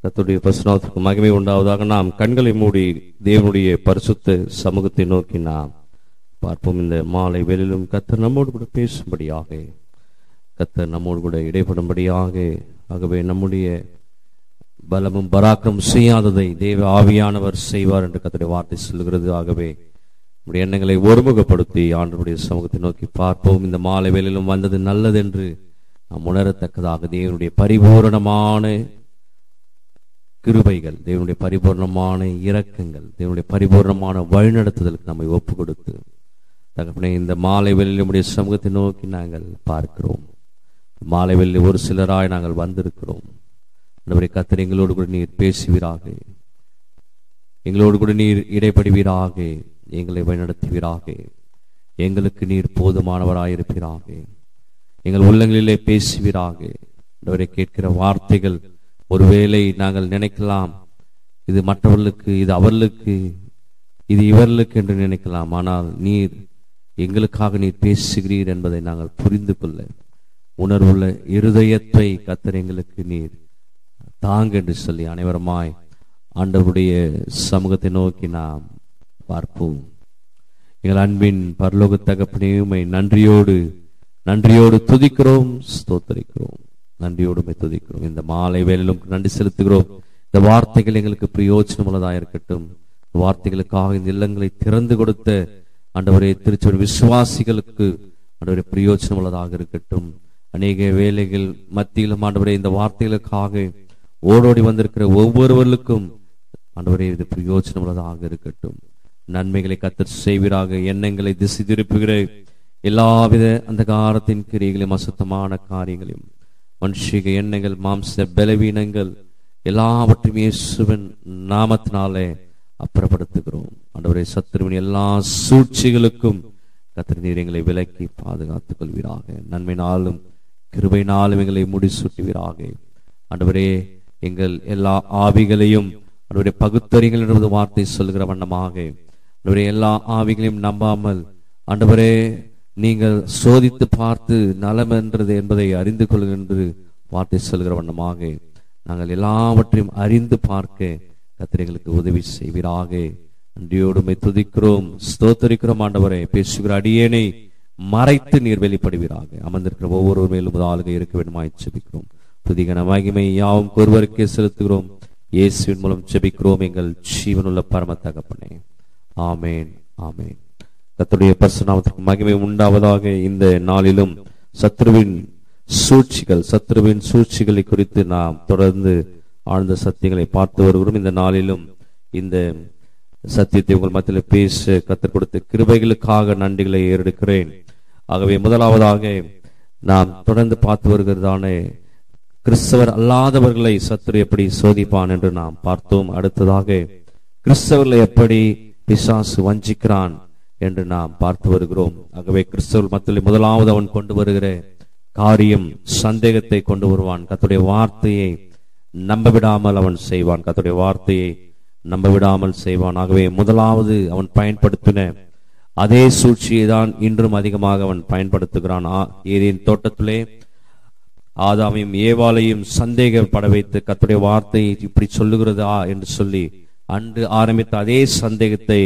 கர்த்தருடைய பரிசுத்தத்திற்கு மகிமை உண்டாவதாக. நாம் கண்களை மூடி தேவனுடைய பரிசுத்த சமூகத்தை நோக்கி நாம் பார்ப்போம். இந்த மாலை வேளையிலும் கர்த்தர் நம்மோடு கூட பேசும்படியாக, கர்த்தர் நம்மோடு கூட இடைப்படும்படியாக, ஆகவே நம்முடைய பலமும் பராக்கிரமும் செய்யாததை தேவ ஆவியானவர் செய்வார் என்று கர்த்தருடைய வார்த்தை சொல்கிறது. ஆகவே நம்முடைய எண்ணங்களை ஒருமுகப்படுத்தி ஆண்டவருடைய சமூகத்தை நோக்கி பார்ப்போம். இந்த மாலை வேளையிலும் வந்தது நல்லது என்று நாம் உணரத்தக்கதாக தேவனுடைய பரிபூரணமான கிருபைகள், தேவனுடைய பரிபூர்ணமான இரக்கங்கள், தேவனுடைய பரிபூர்ணமான வழிநடத்துதலுக்கு நம்மை ஒப்பு கொடுத்து தகப்பனே இந்த மாலை வேளையில் நம்முடைய சமூகத்தை நோக்கி நாங்கள் பார்க்கிறோம். மாலை வேளையில் ஒரு சிலராய் நாங்கள் வந்திருக்கிறோம். கர்த்தர் எங்களோடு கூட நீர் பேசுவீராக, எங்களோடு கூட நீர் இடைப்படுவீராக, எங்களை வழிநடத்துவீராக, எங்களுக்கு நீர் போதுமானவராயிருப்பீராக, எங்கள் உள்ளங்களிலே பேசுவீராக. கேட்கிற வார்த்தைகள் ஒருவேளை நாங்கள் நினைக்கலாம் இது மற்றவர்களுக்கு, இது அவர்களுக்கு, இது இவர்களுக்கு என்று நினைக்கலாம். ஆனால் நீர் எங்களுக்காக நீர் பேசுகிறீர் என்பதை நாங்கள் புரிந்து கொள்ள உணர்வுள்ள இருதயத்தை கர்த்தர் எங்களுக்கு நீர் தாங்க என்று சொல்லி அனைவருமாய் ஆண்டவருடைய சமூகத்தை நோக்கி நாம் பார்ப்போம். எங்கள் அன்பின் பரலோக தகப்பனே, உம்மை நன்றியோடு துதிக்கிறோம், ஸ்தோத்தரிக்கிறோம், நன்றியோடு துதிக்கிறோம். இந்த மாலை வேளையிலும் நன்றி செலுத்துகிறோம். இந்த வார்த்தைகள் எங்களுக்கு பிரயோஜனம் உள்ளதாக இருக்கட்டும். வார்த்தைகளுக்காக இந்த இல்லங்களை திறந்து கொடுத்த ஆண்டவரே திருச்சபை விசுவாசிகளுக்கு ஆண்டவரே பிரயோஜனம் உள்ளதாக இருக்கட்டும். அநேக வேலைகள் மத்தியிலும் ஆண்டவரே இந்த வார்த்தைகளுக்காக ஓடோடி வந்திருக்கிற ஒவ்வொருவர்களுக்கும் ஆண்டவரே இது பிரயோஜனம் உள்ளதாக இருக்கட்டும். நன்மைகளை கர்த்தர் செய்வீராக. எண்ணங்களை திசை திருப்புகிற எல்லாவித அந்த காரத்தின் கிரியைகளையும், அசுத்தமான காரியங்களையும், மனுஷிக எண்ணங்கள், மாம்ச பலவீனங்கள் எல்லாவற்றையும் இயேசுவின் நாமத்தினாலே அப்புறப்படுத்துகிறோம். ஆண்டவரே சத்துருவின் எல்லா சூழ்ச்சிகளுக்கும் கர்த்தர் நீர் எங்களை விலக்கி பாதுகாத்துக் கொள்வீராக. நன்மையினாலும் கிருபையினாலும் எங்களை முடிசூட்டுவீராக. ஆண்டவரே எங்கள் எல்லா ஆவிகளையும் ஆண்டவரே பகுத்தறிங்கள் என்பது வார்த்தை சொல்கிற வண்ணமாக ஆண்டவரே எல்லா ஆவிகளையும் நம்பாமல் ஆண்டவரே நீங்கள் சோதித்து பார்த்து நலம் என்றது என்பதை அறிந்து கொள்கின்ற வார்த்தை சொல்கிற வண்ணமாக நாங்கள் எல்லாவற்றையும் அறிந்து பார்க்க கர்த்தர் எங்களுக்கு உதவி செய்வீராக. நன்றியோடு துதிக்கிறோம், ஸ்தோத்தரிக்கிறோம். ஆண்டவரே பேசுகிற அடியேனை மறைத்து நீர் வெளிப்படுவீராக. அமர்ந்திருக்கிற ஒவ்வொரு மேலும் ஆளுகை இருக்க வேண்டுமாய் செபிக்கிறோம். துதிகன மகிமை யாவும் ஒருவருக்கே செலுத்துகிறோம். இயேசுவின் மூலம் செபிக்கிறோம் எங்கள் ஜீவனுள்ள பரம தகப்பனே, ஆமேன், ஆமேன். கர்த்தருடைய பரிசுத்த நாமத்திற்கு மகிமை உண்டாவதாக. இந்த நாளிலும் சத்ருவின் சூழ்ச்சிகளை குறித்து நாம் தொடர்ந்து ஆழ்ந்த சத்தியங்களை பார்த்து வருகிறோம். இந்த நாளிலும் இந்த சத்தியத்தை உங்கள் மத்தியில் பேச கர்த்தர் கொடுத்த கிருபைகளுக்காக நன்றிகளை ஏறெடுக்கிறேன். ஆகவே முதலாவதாக நாம் தொடர்ந்து பார்த்து வருகிறதான கிறிஸ்தவர் அல்லாதவர்களை சத்துரு எப்படி சோதிப்பான் என்று நாம் பார்த்தோம். அடுத்ததாக கிறிஸ்தவர்களை எப்படி பிசாசு வஞ்சிக்கிறான் என்று நாம் பார்த்து வருகிறோம். ஆகவே கிறிஸ்தவர் மத்தியில் முதலாவது அவன் கொண்டு வருகிற காரியம் சந்தேகத்தை கொண்டு வருவான். கர்த்தருடைய வார்த்தையை நம்ப விடாமல் அவன் செய்வான். கர்த்தருடைய வார்த்தையை நம்ப விடாமல் செய்வான். ஆகவே முதலாவது அவன் பயன்படுத்தின அதே சூழ்ச்சியை தான் இன்றும் அதிகமாக அவன் பயன்படுத்துகிறான். ஏதேன் தோட்டத்திலே ஆதாமையும் ஏவாளையும் சந்தேகப்பட வைத்து கர்த்தருடைய வார்த்தை இப்படி சொல்லுகிறதா என்று சொல்லி அன்று ஆரம்பித்த அதே சந்தேகத்தை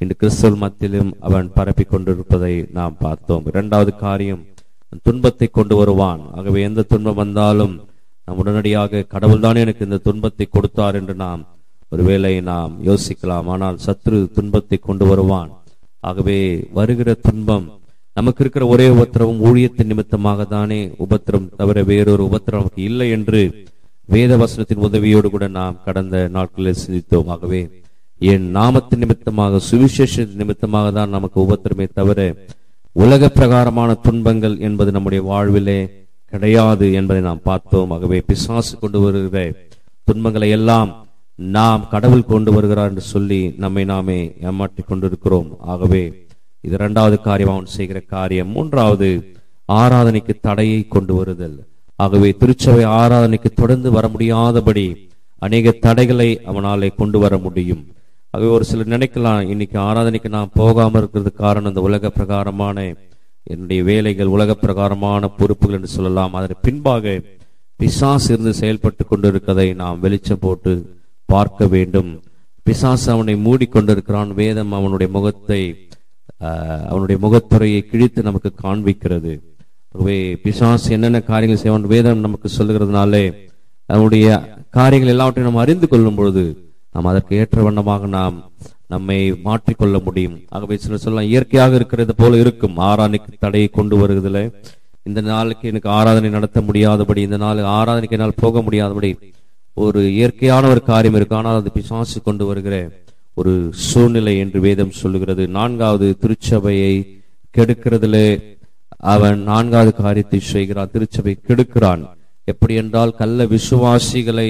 இன்று கிறிஸ்தவ மத்தியிலும் அவன் பரப்பி கொண்டிருப்பதை நாம் பார்த்தோம். இரண்டாவது காரியம், துன்பத்தை கொண்டு வருவான். ஆகவே எந்த துன்பம் வந்தாலும் நாம் உடனடியாக கடவுள் தான் எனக்கு இந்த துன்பத்தை கொடுத்தார் என்று நாம் ஒருவேளை நாம் யோசிக்கலாம். ஆனால் சத்ரு துன்பத்தை கொண்டு வருவான். ஆகவே வருகிற துன்பம் நமக்கு இருக்கிற ஒரே உபத்திரவம் ஊழியத்தின் நிமித்தமாக தானே உபத்திரம், தவிர வேறொரு உபத்திரம் நமக்கு இல்லை என்று வேத வசனத்தின் உதவியோடு கூட நாம் கடந்த நாட்களில் சிந்தித்தோம். ஆகவே என் நாமத்தின் நிமித்தமாக, சுவிசேஷ நிமித்தமாக தான் நமக்கு உபத்திரமே தவிர உலக பிரகாரமான துன்பங்கள் என்பது நம்முடைய வாழ்விலே கிடையாது என்பதை நாம் பார்த்தோம். ஆகவே பிசாசு கொண்டு வருகிற துன்பங்களை எல்லாம் நாம் கடவுள் கொண்டு வருகிறார் என்று சொல்லி நம்மை நாமே ஏமாற்றிக் கொண்டிருக்கிறோம். ஆகவே இது இரண்டாவது காரியம் அவன் செய்கிற காரியம். மூன்றாவது, ஆராதனைக்கு தடையை கொண்டு வருதல். ஆகவே திருச்சபை ஆராதனைக்கு தொடர்ந்து வர முடியாதபடி அநேக தடைகளை அவனாலே கொண்டு வர முடியும். ஆகவே ஒரு சிலர் நினைக்கலாம், இன்னைக்கு ஆராதனைக்கு நான் போகாம இருக்கிறது காரணம் இந்த உலக பிரகாரமான என்னுடைய வேலைகள், உலக பிரகாரமான பொறுப்புகள் என்று சொல்லலாம். அதற்கு பின்பாக பிசாசு இருந்து செயல்பட்டு கொண்டிருக்கதை நாம் வெளிச்சம் போட்டு பார்க்க வேண்டும். பிசாசு அவனை மூடிக்கொண்டிருக்கிறான். வேதம் அவனுடைய முகத்துறையை கிழித்து நமக்கு காண்பிக்கிறது. பிசாசு என்னென்ன காரியங்கள் செய்வான் வேதம் நமக்கு சொல்லுகிறதுனாலே அவனுடைய காரியங்கள் எல்லாவற்றையும் நாம் அறிந்து கொள்ளும் பொழுது நாம் அதற்கு ஏற்ற வண்ணமாக நாம் நம்மை மாற்றிக்கொள்ள முடியும். ஆகவே சிலர் சொல்லலாம், இயற்கையாக இருக்கிறது போல இருக்கும். ஆராதனைக்கு தடையை கொண்டு வருகிறதுல, இந்த நாளுக்கு எனக்கு ஆராதனை நடத்த முடியாதபடி, இந்த நாள் ஆராதனைக்கு என்னால் போக முடியாதபடி ஒரு இயற்கையான ஒரு காரியம் இருக்கு. ஆனால் அது பிசாசு கொண்டு வருகிற ஒரு சூழ்நிலை என்று வேதம் சொல்லுகிறது. 4வது, திருச்சபையை கெடுக்கிறதுல அவன் 4வது காரியத்தை செய்கிறான். திருச்சபை கெடுக்கிறான். எப்படி என்றால், கள்ள விசுவாசிகளை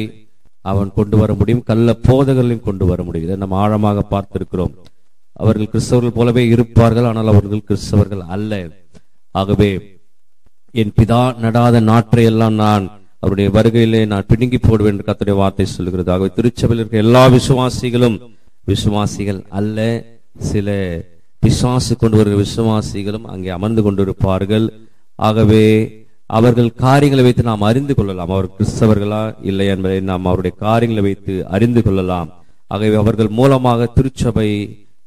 அவன் கொண்டு வர முடியும், கள்ள போதகர்களையும் கொண்டு வர முடியும். இதை நம்ம ஆழமாக பார்த்திருக்கிறோம். அவர்கள் கிறிஸ்தவர்கள் போலவே இருப்பார்கள், ஆனால் அவர்கள் கிறிஸ்தவர்கள் அல்ல. ஆகவே என் பிதா நடாத நாற்றை எல்லாம் நான் அவருடைய வருகையிலே நான் பிடுங்கி போடுவேன் என்று கர்த்தருடைய வார்த்தை சொல்கிறது. ஆகவே திருச்சபையில் இருக்கிற எல்லா விசுவாசிகளும் விசுவாசிகள் அல்ல. சில பிசாசு கொண்டு வருகிற விசுவாசிகளும் அங்கே அமர்ந்து கொண்டிருப்பார்கள். ஆகவே அவர்கள் காரியங்களை வைத்து நாம் அறிந்து கொள்ளலாம், அவர் கிறிஸ்தவர்களா இல்லை என்பதை நாம் அவருடைய காரியங்களை வைத்து அறிந்து கொள்ளலாம். ஆகவே அவர்கள் மூலமாக திருச்சபை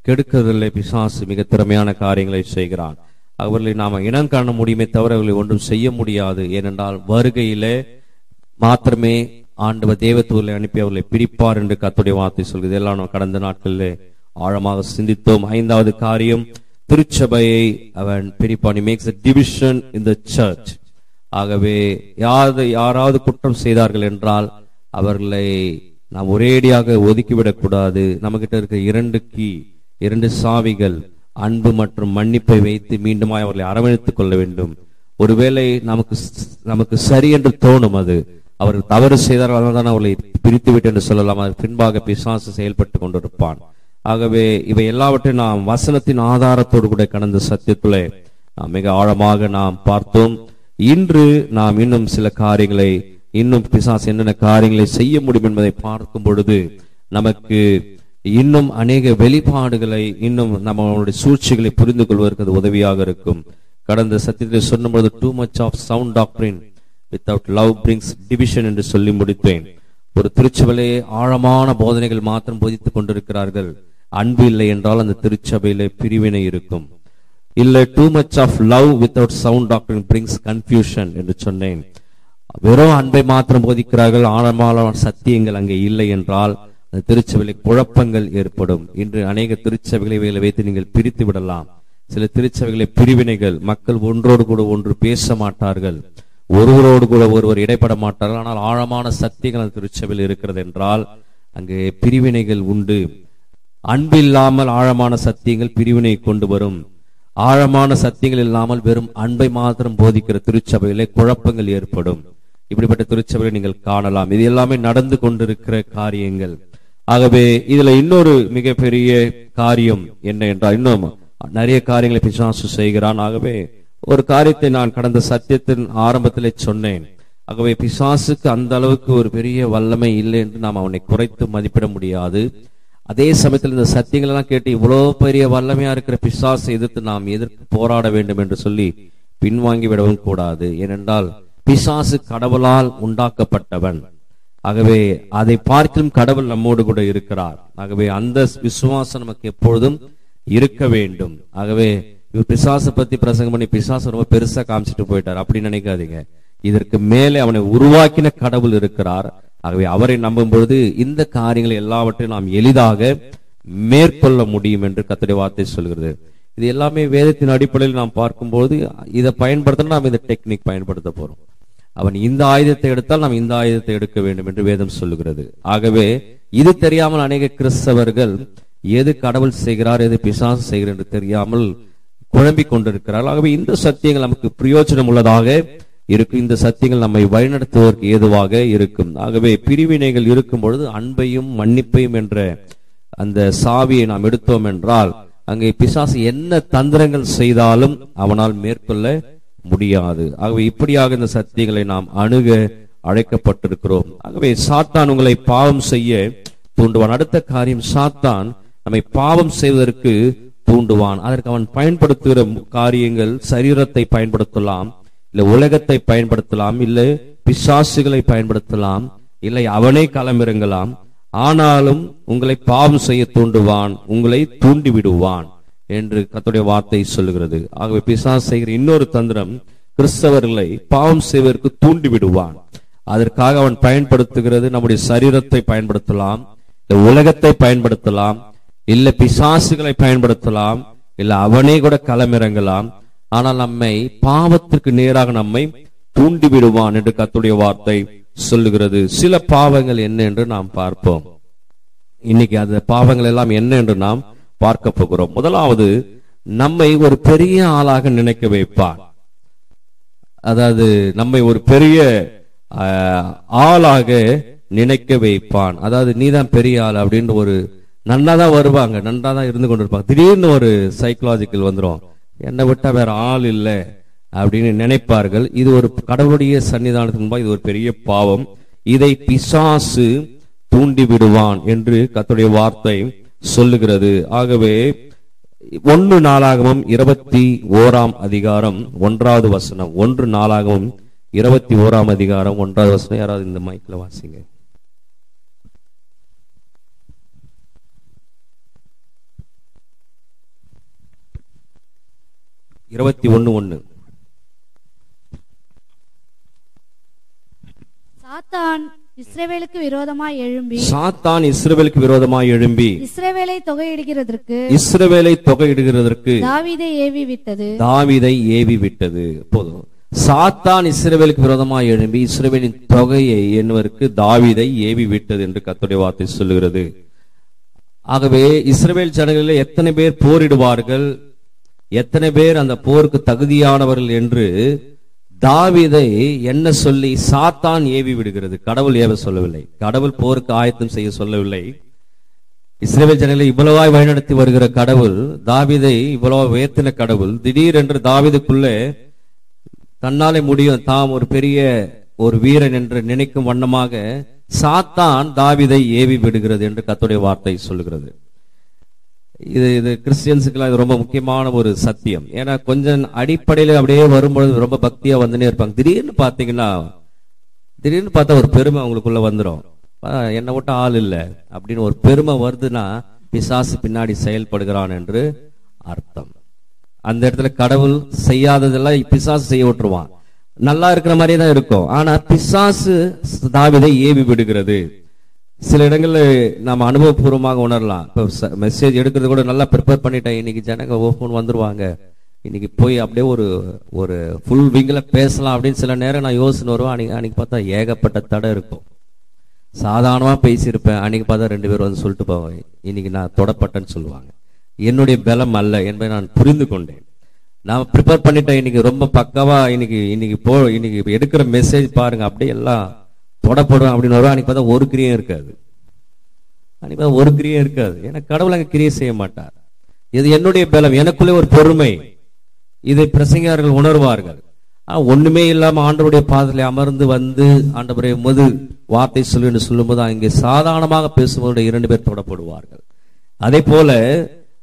கெடுக்கிறதில்லை. பிசாசு மிக திறமையான காரியங்களை செய்கிறான். அவர்களை நாம இனம் காண முடியுமே தவிர அவர்களை ஒன்றும் செய்ய முடியாது. ஏனென்றால் வருகையிலே மாத்திரமே ஆண்டவர் தேவதூதரை அனுப்பி அவர்களை பிரிப்பார் என்று கர்த்தருடைய வார்த்தை சொல்கிறது. எல்லாம் நாம் கடந்த நாட்களிலே ஆழமாக சிந்தித்தோம். 5வது காரியம், திருச்சபையை அவன் பிரிப்பான். He makes a division in the church. ஆகவே யாராவது குற்றம் செய்தார்கள் என்றால் அவர்களை நாம் ஒரேடியாக ஒதுக்கிவிடக் கூடாது. நம்ம கிட்ட இருக்க 2 சாவிகள், அன்பு மற்றும் மன்னிப்பை வைத்து மீண்டும் அவர்களை அரவணைத்துக் கொள்ள வேண்டும். ஒருவேளை நமக்கு சரி என்று தோணும், அது அவர்கள் தவறு செய்தார்கள் தான் அவர்களை பிரித்து விட்டு என்று சொல்லலாம். அதற்கு பின்பாக பிசாசு செயல்பட்டு கொண்டிருப்பான். ஆகவே இவை எல்லாவற்றையும் நாம் வசனத்தின் ஆதாரத்தோடு கூட கடந்த சத்தியத்திலே மிக ஆழமாக நாம் பார்த்தோம். இன்று நாம் இன்னும் சில காரியங்களை, இன்னும் பிசாசு என்னென்ன காரியங்களை செய்ய முடியும் என்பதை பார்க்கும் பொழுது நமக்கு இன்னும் அநேக வெளிப்பாடுகளை, இன்னும் நம்மளுடைய சூழ்ச்சிகளை புரிந்து கொள்வதற்கு அது உதவியாக இருக்கும். கடந்த சத்தியத்தில் சொன்னபோது too much of sound doctrine without love brings division என்று சொல்லி முடித்தேன். ஒரு திருச்சபையிலே ஆழமான போதனைகள் மாத்திரம் போதித்துக் கொண்டிருக்கிறார்கள். அன்பு இல்லை என்றால் அந்த திருச்சபையிலே பிரிவினை இருக்கும். இல்லை, too much of love without sound doctrine brings confusion என்று சொன்னேன். வெறும் அன்பை மாத்திரம் போதிக்கிறார்கள், ஆழமான சத்தியங்கள் அங்கே இல்லை என்றால் அந்த திருச்சபையிலே குழப்பங்கள் ஏற்படும். இன்று அநேக திருச்சபைகளை வைத்து நீங்கள் பிரித்து விடலாம். சில திருச்சபைகளை பிரிவினைகள், மக்கள் ஒன்றோடு கூட ஒன்று பேச மாட்டார்கள், ஒருவரோடு கூட ஒருவர் இடைப்பட மாட்டார்கள். ஆனால் ஆழமான சத்தியங்கள் அந்த திருச்சபையில் இருக்கிறது என்றால் அங்கே பிரிவினைகள் உண்டு. அன்பு இல்லாமல் ஆழமான சத்தியங்கள் பிரிவினை கொண்டு வரும். ஆழமான சத்தியங்கள் இல்லாமல் வெறும் அன்பை மாத்திரம் போதிக்கிற திருச்சபையிலே குழப்பங்கள் ஏற்படும். இப்படிப்பட்ட திருச்சபையை நீங்கள் காணலாம். இது எல்லாமே நடந்து கொண்டிருக்கிற காரியங்கள். ஆகவே இதுல இன்னொரு மிகப்பெரிய காரியம் என்ன என்றால், இன்னும் நிறைய காரியங்களை பிசாசு செய்கிறான். ஆகவே ஒரு காரியத்தை நான் கடந்த சத்தியத்தின் ஆரம்பத்திலே சொன்னேன். ஆகவே பிசாசுக்கு அந்த அளவுக்கு ஒரு பெரிய வல்லமை இல்லை என்று நாம் அவனை குறைத்து மதிப்பிட முடியாது. அதே சமயத்தில் இந்த சத்தியங்கள் எல்லாம் கேட்டு இவ்வளவு பெரிய வல்லமையா இருக்கிற பிசாசை எதிர்த்து போராட வேண்டும் என்று சொல்லி பின்வாங்கி விடவும் கூடாது. ஏனென்றால் பிசாசு கடவுளால் உண்டாக்கப்பட்டவன். ஆகவே அதை பார்க்கும் கடவுள் நம்மோடு கூட இருக்கிறார். ஆகவே அந்த விசுவாசம் நமக்கு எப்பொழுதும் இருக்க வேண்டும். ஆகவே இவர் பிசாசை பத்தி பிரசங்கம் பண்ணி பிசாசு ரொம்ப பெருசா காமிச்சிட்டு போயிட்டார் அப்படின்னு நினைக்காதீங்க. இதற்கு மேலே அவனை உருவாக்கின கடவுள் இருக்கிறார். ஆகவே அவரை நம்பும் பொழுது இந்த காரியங்களை எல்லாவற்றையும் நாம் எளிதாக மேற்கொள்ள முடியும் என்று கர்த்தருடைய வார்த்தை சொல்கிறது. இது எல்லாமே வேதத்தின் அடிப்படையில் நாம் பார்க்கும்போது இதை பயன்படுத்தணும். நாம் இந்த டெக்னிக் பயன்படுத்த போறோம். அவன் இந்த ஆயுதத்தை எடுத்தால் நாம் இந்த ஆயுதத்தை எடுக்க வேண்டும் என்று வேதம் சொல்லுகிறது. ஆகவே இது தெரியாமல் அநேக கிறிஸ்தவர்கள் எது கடவுள் செய்கிறார், எது பிசாசு செய்கிறார் என்று தெரியாமல் குழம்பிக் கொண்டிருக்கிறார்கள். ஆகவே இந்த சத்தியங்கள் நமக்கு பிரயோஜனம் உள்ளதாக இருக்கும். இந்த சத்தியங்கள் நம்மை வழிநடத்துவதற்கு ஏதுவாக இருக்கும். ஆகவே பிரிவினைகள் இருக்கும் பொழுது அன்பையும் மன்னிப்பையும் என்ற அந்த சாவியை நாம் எடுத்தோம் என்றால் அங்கே பிசாசு என்ன தந்திரங்கள் செய்தாலும் அவனால் மேற்கொள்ள முடியாது. ஆகவே இப்படியாக இந்த சத்தியங்களை நாம் அணுக அழைக்கப்பட்டிருக்கிறோம். ஆகவே சாத்தான் உங்களை பாவம் செய்ய தூண்டுவான். அடுத்த காரியம், சாத்தான் நம்மை பாவம் செய்வதற்கு தூண்டுவான். அதற்கு அவன் பயன்படுத்துகிற காரியங்கள் சரீரத்தை பயன்படுத்தலாம், இல்ல உலகத்தை பயன்படுத்தலாம், இல்ல பிசாசுகளை பயன்படுத்தலாம், இல்லை அவனே களமிறங்கலாம். ஆனாலும் உங்களை பாவம் செய்ய தூண்டுவான், உங்களை தூண்டி விடுவான் என்று கர்த்தருடைய வார்த்தை சொல்லுகிறது. ஆகவே பிசாசு செய்கிற இன்னொரு தந்திரம் கிறிஸ்தவர்களை பாவம் செய்வதற்கு தூண்டி விடுவான். அதற்காக அவன் பயன்படுத்துகிறது நம்முடைய சரீரத்தை பயன்படுத்தலாம், இல்ல உலகத்தை பயன்படுத்தலாம், இல்ல பிசாசுகளை பயன்படுத்தலாம், இல்ல அவனே கூட களமிறங்கலாம். ஆனால் நம்மை பாவத்திற்கு நேராக நம்மை தூண்டி விடுவான் என்று கர்த்தருடைய வார்த்தை சொல்லுகிறது. சில பாவங்கள் என்ன என்று நாம் பார்ப்போம். இன்னைக்கு அந்த பாவங்கள் எல்லாம் என்ன என்று நாம் பார்க்க போகிறோம். முதலாவது, நம்மை ஒரு பெரிய ஆளாக நினைக்க வைப்பான். அதாவது நம்மை ஒரு பெரிய ஆளாக நினைக்க வைப்பான். அதாவது நீதான் பெரிய ஆள் அப்படின்னு ஒரு நன்னாதான் வருவாங்க, நன்றாதான் இருந்து கொண்டிருப்பாங்க. திடீர்னு ஒரு சைக்கலாஜிக்கல் வந்துடும், என்னை விட்டா வேற ஆள் இல்லை அப்படின்னு நினைப்பார்கள். இது ஒரு கடவுளுடைய சன்னிதானத்தின் முன்பாக இது ஒரு பெரிய பாவம். இதை பிசாசு தூண்டி விடுவான் என்று கர்த்தருடைய வார்த்தை சொல்லுகிறது. ஆகவே 1 நாளாகமம் 21 அதிகாரம் 1வது வசனம். 1 நாளாகமம் 21 அதிகாரம் 1வது வசனம். யாராவது இந்த மைக்ல வாசிங்க. சாத்தான் இஸ்ரவேலுக்கு விரோதமாய் எழும்பி இஸ்ரவேலை தொகையிடுகிறதற்கு தாவீதை ஏவி விட்டது. போதும். சாத்தான் இஸ்ரவேலுக்கு விரோதமாய் எழும்பி இஸ்ரவேலின் தொகையை என்பதற்கு தாவீதை ஏவி விட்டது என்று கர்த்தருடைய வார்த்தை சொல்லுகிறது. ஆகவே இஸ்ரவேல் ஜனங்களில் எத்தனை பேர் போரிடுவார்கள், எத்தனை பேர் அந்த போருக்கு தகுதியானவர்கள் என்று தாவீதை என்ன சொல்லி சாத்தான் ஏவி விடுகிறது. கடவுள் ஏவ சொல்லவில்லை, கடவுள் போருக்கு ஆயத்தம் செய்ய சொல்லவில்லை. இஸ்ரவேல் ஜனங்களை இவ்வளவாய் வழிநடத்தி வருகிற கடவுள், தாவீதை இவ்வளவு உயர்த்தின கடவுள், திடீரென்று தாவீதுக்குள்ளே தன்னாலே முடியும், தாம் ஒரு பெரிய ஒரு வீரன் என்று நினைக்கும் வண்ணமாக சாத்தான் தாவீதை ஏவி விடுகிறது என்று கர்த்தருடைய வார்த்தை சொல்லுகிறது. இது கிறிஸ்டியன்ஸுக்கெல்லாம் இது ரொம்ப முக்கியமான ஒரு சத்தியம். ஏன்னா கொஞ்சம் அடிப்படையில அப்படியே வரும்பொழுது ரொம்ப பக்தியா வந்துனே இருப்பாங்க. திடீர்னு பார்த்தா ஒரு பெருமை அவங்களுக்குள்ள வந்துடும். என்னை விட்ட ஆள் இல்லை அப்படின்னு ஒரு பெருமை வருதுன்னா பிசாசு பின்னாடி செயல்படுகிறான் என்று அர்த்தம். அந்த இடத்துல கடவுள் செய்யாததெல்லாம் பிசாசு செய்ய விட்டுருவான். நல்லா இருக்கிற மாதிரியே தான் இருக்கும், ஆனா பிசாசு தாவீதை ஏவி விடுகிறது. சில இடங்கள்ல நாம அனுபவபூர்வமாக உணரலாம். இப்போ மெசேஜ் எடுக்கிறது கூட நல்லா ப்ரிப்பேர் பண்ணிட்டேன், இன்னைக்கு ஜனங்க ஓப்பன் வந்துருவாங்க, இன்னைக்கு போய் அப்படியே ஒரு ஃபுல் விங்கில பேசலாம் அப்படின்னு சில நேரம் நான் யோசனை வருவேன். அன்னைக்கு பார்த்தா ஏகப்பட்ட தடை இருக்கும். சாதாரணமா பேசியிருப்பேன், அன்னைக்கு பார்த்தா 2 பேர் வந்து சொல்லிட்டு போவாங்க, இன்னைக்கு நான் தொடப்பட்டேன்னு சொல்லுவாங்க. என்னுடைய பலம் அல்ல என்பதை நான் புரிந்து கொண்டேன். நான் ப்ரிப்பேர் பண்ணிட்டேன், இன்னைக்கு ரொம்ப பக்காவா இன்னைக்கு எடுக்கிற மெசேஜ் பாருங்க அப்படியே எல்லாம் தொடப்படும் அப்படின்னு வரும். அன்னைக்கு பார்த்தா ஒரு கிரியம் இருக்காது. ஏன்னா கடவுள் அங்க கிரியை செய்ய மாட்டார். இது என்னுடைய பலம், எனக்குள்ளே ஒரு பொறுமை, இதை பிரசங்கியார்கள் உணர்வார்கள். ஒண்ணுமே இல்லாம ஆண்டவருடைய பாதத்தில் அமர்ந்து வந்து ஆண்டவரை உமது வார்த்தை சொல்லு சொல்லும்போது அங்கே சாதாரணமாக பேசும்போது 2 பேர் தொடப்படுவார்கள். அதே போல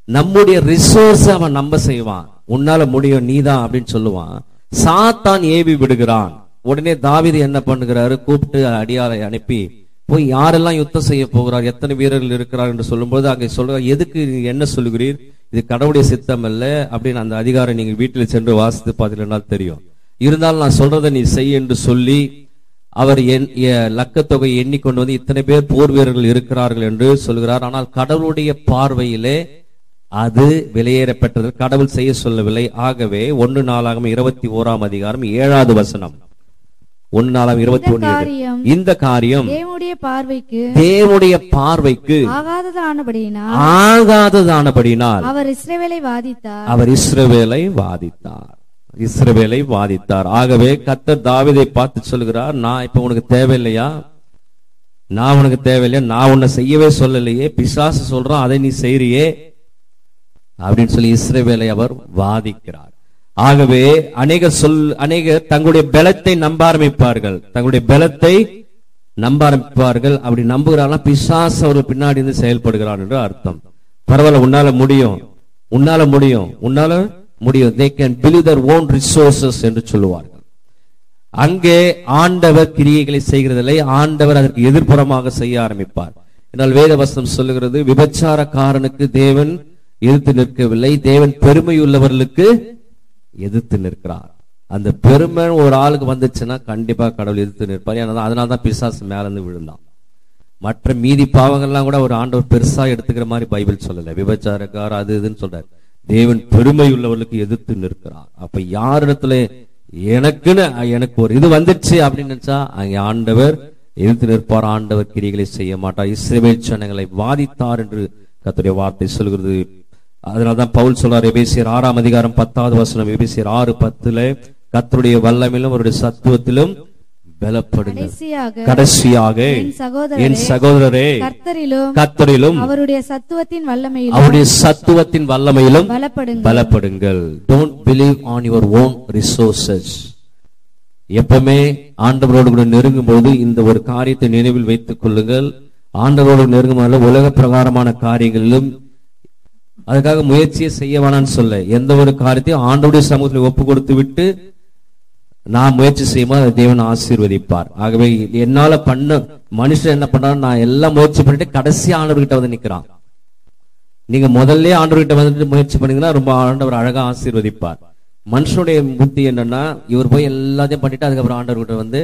நம்முடைய ரிசோர்ஸ் அவன் நம்ப செய்வான், உன்னால முடியும் நீதான் அப்படின்னு சொல்லுவான். சாத்தான் ஏவி விடுகிறான். உடனே தாவீது என்ன பண்ணுகிறாரு, கூப்பிட்டு அடியாரை அனுப்பி போய் யாரெல்லாம் யுத்தம் செய்ய போகிறார், எத்தனை வீரர்கள் இருக்கிறார் என்று சொல்லும்போது அங்கே சொல்றார், எதுக்கு என்ன சொல்லுகிறீர், இது கடவுளுடைய சித்தம் அல்ல அப்படின்னு அந்த அதிகாரம் நீங்க வீட்டில் சென்று வாசித்து பார்த்தீங்கன்னா தெரியும். இருந்தாலும் நான் சொல்றதை நீ செய் என்று சொல்லி அவர் லக்கத்தொகை எண்ணிக்கொண்டு வந்து இத்தனை பேர் போர் வீரர்கள் இருக்கிறார்கள் என்று சொல்கிறார். ஆனால் கடவுளுடைய பார்வையிலே அது வெளியேறப்பட்டது, கடவுள் செய்ய சொல்லவில்லை. ஆகவே 1 நாளாகமம் 21 அதிகாரம் 7வது வசனம். 1 நாளாகமம் 21. இந்த காரியம் தேவனுடைய பார்வைக்கு ஆகாததானபடியினால் அவர் இஸ்ரவேலை வாதித்தார். ஆகவே கர்த்தர் தாவீதை பார்த்து சொல்கிறார், நான் இப்ப உனக்கு தேவையில்லையா, நான் உன்னை செய்யவே சொல்லலையே, பிசாசு சொல்றான் அதை நீ செய்றியே அப்படின்னு சொல்லி இஸ்ரவேலை அவர் வாதிக்கிறார். ஆகவே அநேகர் தங்களுடைய பலத்தை நம்ப ஆரம்பிப்பார்கள், அப்படி நம்புகிறார்கள். பிசாசு அவர்கள் பின்னாடி இருந்து செயல்படுகிறான் என்று அர்த்தம். பரவாயில்ல, உன்னால முடியும் they can believe their own resources என்று சொல்லுவார்கள். அங்கே ஆண்டவர் கிரியைகளை செய்கிறதில்லை, ஆண்டவர் அதற்கு எதிர்ப்புறமாக செய்ய ஆரம்பிப்பார். என்றால் வேத வசனம் சொல்லுகிறது, விபச்சாரக்காரனுக்கு தேவன் எதிர்த்து நிற்கவில்லை, தேவன் பெருமையுள்ளவர்களுக்கு எதிர்த்து நிற்கிறார். அந்த பெருமை ஒரு ஆளுக்கு வந்துச்சுன்னா கண்டிப்பா கடவுள் எதிர்த்து நிற்பார். அதனாலதான் பிசாசு மேல இருந்து விழுந்தான். மற்ற மீதி பாவங்கள்லாம் கூட ஒரு ஆண்டவர் பெருசா எடுத்துக்கிற மாதிரி பைபிள் சொல்லல. விபச்சாரக்கார அது இதுன்னு சொல்றாரு. தேவன் பெருமை உள்ளவர்களுக்கு எதிர்த்து நிற்கிறார். அப்ப யாரிடத்துல எனக்கு ஒரு இது வந்துச்சு அப்படின்னு நினைச்சா அங்க ஆண்டவர் எதிர்த்து நிற்பார், ஆண்டவர் கிரிகளை செய்ய மாட்டார். இஸ்ரவேல் ஜனங்களை வாதித்தார் என்று கர்த்தருடைய வார்த்தை சொல்கிறது. அதனால்தான் பவுல் சொல்றார், எபேசியர் 6 அதிகாரம் 10வது வசனம், எபேசியர் 6:10, கர்த்தருடைய வல்லமையிலும் அவருடைய சத்துவத்திலும் பலப்படுங்கள். கடைசியாக என் சகோதரரே, கர்த்தரிலும் அவருடைய சத்துவத்தின் வல்லமையிலும் பலப்படுங்கள். Don't believe on your own resources. எப்பவுமே ஆண்டவரோடு கூட நெருங்கும் போது இந்த ஒரு காரியத்தை நினைவில் வைத்துக் கொள்ளுங்கள். ஆண்டவரோடு நெருங்கும் போது உலக பிரகாரமான காரியங்களிலும் அதுக்காக முயற்சியை செய்ய வேணான்னு சொல்ல, எந்த ஒரு காரியத்தையும் ஆண்டவருடைய சமூகத்தில் ஒப்பு கொடுத்து விட்டு நான் முயற்சி செய்யும்போது தேவன் ஆசீர்வதிப்பார். ஆகவே என்னால மனுஷன் என்ன பண்றான், நான் எல்லாம் முயற்சி பண்ணிட்டு கடைசி ஆண்டவர்கிட்ட வந்து நிக்கிறான். நீங்க முதல்ல ஆண்டவர்கிட்ட வந்துட்டு முயற்சி பண்ணீங்கன்னா ரொம்ப ஆண்டவர் அழகா ஆசீர்வதிப்பார். மனுஷனுடைய புத்தி என்னன்னா, இவர் போய் எல்லாத்தையும் பண்ணிட்டு அதுக்கப்புறம் ஆண்டவர்கிட்ட வந்து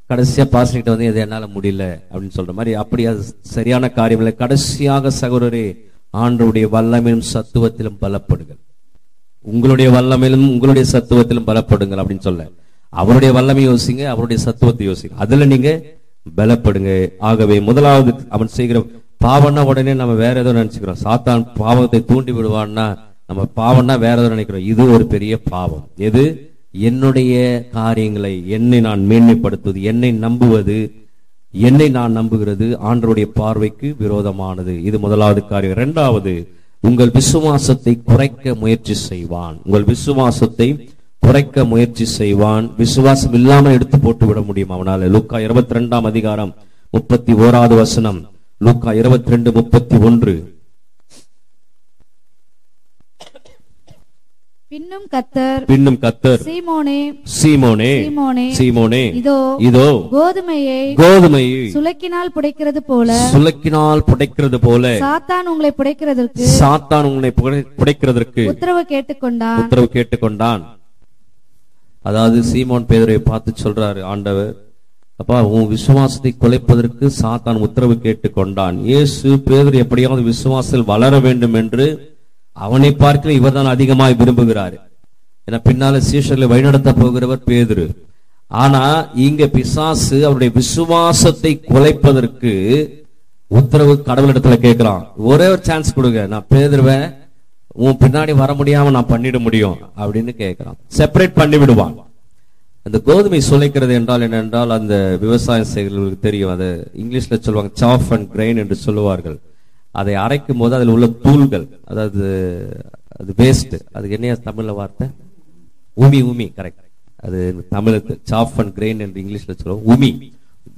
கடைசியா பாஸ்டர்கிட்ட வந்து இது என்னால முடியல அப்படின்னு சொல்ற மாதிரி, அப்படி அது சரியான காரியம் இல்லை. கடைசியாக சகோதரரே, ஆண்டவருடைய வல்லமையிலும் சத்துவத்திலும் பலப்படுங்கள். உங்களுடைய வல்லமையிலும் உங்களுடைய சத்துவத்திலும் பலப்படுங்கள் அப்படின்னு சொல்ல, அவருடைய வல்லமை யோசிங்க, அவருடைய சத்துவத்தை யோசிங்க, அதுல நீங்க பலப்படுங்க. ஆகவே முதலாவது அவன் செய்கிற பாவம்னா உடனே நம்ம வேற ஏதோ நினைச்சுக்கிறோம். சாத்தான் பாவத்தை தூண்டி விடுவான்னா நம்ம பாவம்னா வேற ஏதோ நினைக்கிறோம். இது ஒரு பெரிய பாவம். எது? என்னுடைய காரியங்களை என்னை நான் மேன்மைப்படுத்துவது, என்னை நம்புவது, என்னை நான் நம்புகிறது ஆண்டவருடைய பார்வைக்கு விரோதமானது. இது முதலாவது காரியம். இரண்டாவது, உங்கள் விசுவாசத்தை குறைக்க முயற்சி செய்வான். உங்கள் விசுவாசத்தை குறைக்க முயற்சி செய்வான். விசுவாசம் இல்லாமல் எடுத்து போட்டு விட முடியும் அவனால. லூக்கா 22 அதிகாரம் 31வது வசனம், லூக்கா 22:31. பின்னும் கர்த்தர் சீமோனே இதோ கோதுமையை சுளக்கினால் புடைக்கிறது போல சாத்தான் உங்களை புடைக்கிறதற்கு உத்தரவு கேட்டுக்கொண்டான். அதாவது சீமோன் பேதுருவை பார்த்து சொல்றாரு ஆண்டவர், அப்பா உன் விசுவாசத்தை குலைப்பதற்கு சாத்தான் உத்தரவு கேட்டுக்கொண்டான். இயேசு பேதுரு எப்படியாவது விசுவாசத்தில் வளர வேண்டும் என்று அவனை பார்க்கிற இவர் தான் அதிகமாய் விரும்புகிறார். ஏன்னா பின்னால சீஷர்களை வழிநடத்த போகிறவர் பேதுரு. ஆனா இங்க பிசாசு அவருடைய விசுவாசத்தை குலைப்பதற்கு உத்தரவு கடவுளிடத்துல கேட்கிறான். ஒரே ஒரு சான்ஸ் கொடுங்க, நான் பேதுருவை உன் பின்னாடி வர முடியாம நான் பண்ணிட முடியும் அப்படின்னு கேட்கிறான். செப்பரேட் பண்ணி விடுவான். அந்த கோதுமை சுளைக்கிறது என்றால் என்னென்றால், அந்த விவசாயம் செய்கிறவர்களுக்கு தெரியும், அதை இங்கிலீஷ்ல சொல்லுவாங்க சாஃப் அண்ட் கிரைன் என்று சொல்லுவார்கள். அதை அரைக்கும் போது அதில் உள்ள தூள்கள், அதாவது அது வேஸ்ட், அதுக்கு என்ன தமிழ்ல வார்த்தை? உமி. கரெக்ட். அது தமிழுக்கு சாஃப் அண்ட் கிரைன் என்று இங்கிலீஷ்ல சொல்லுவோம். உமி,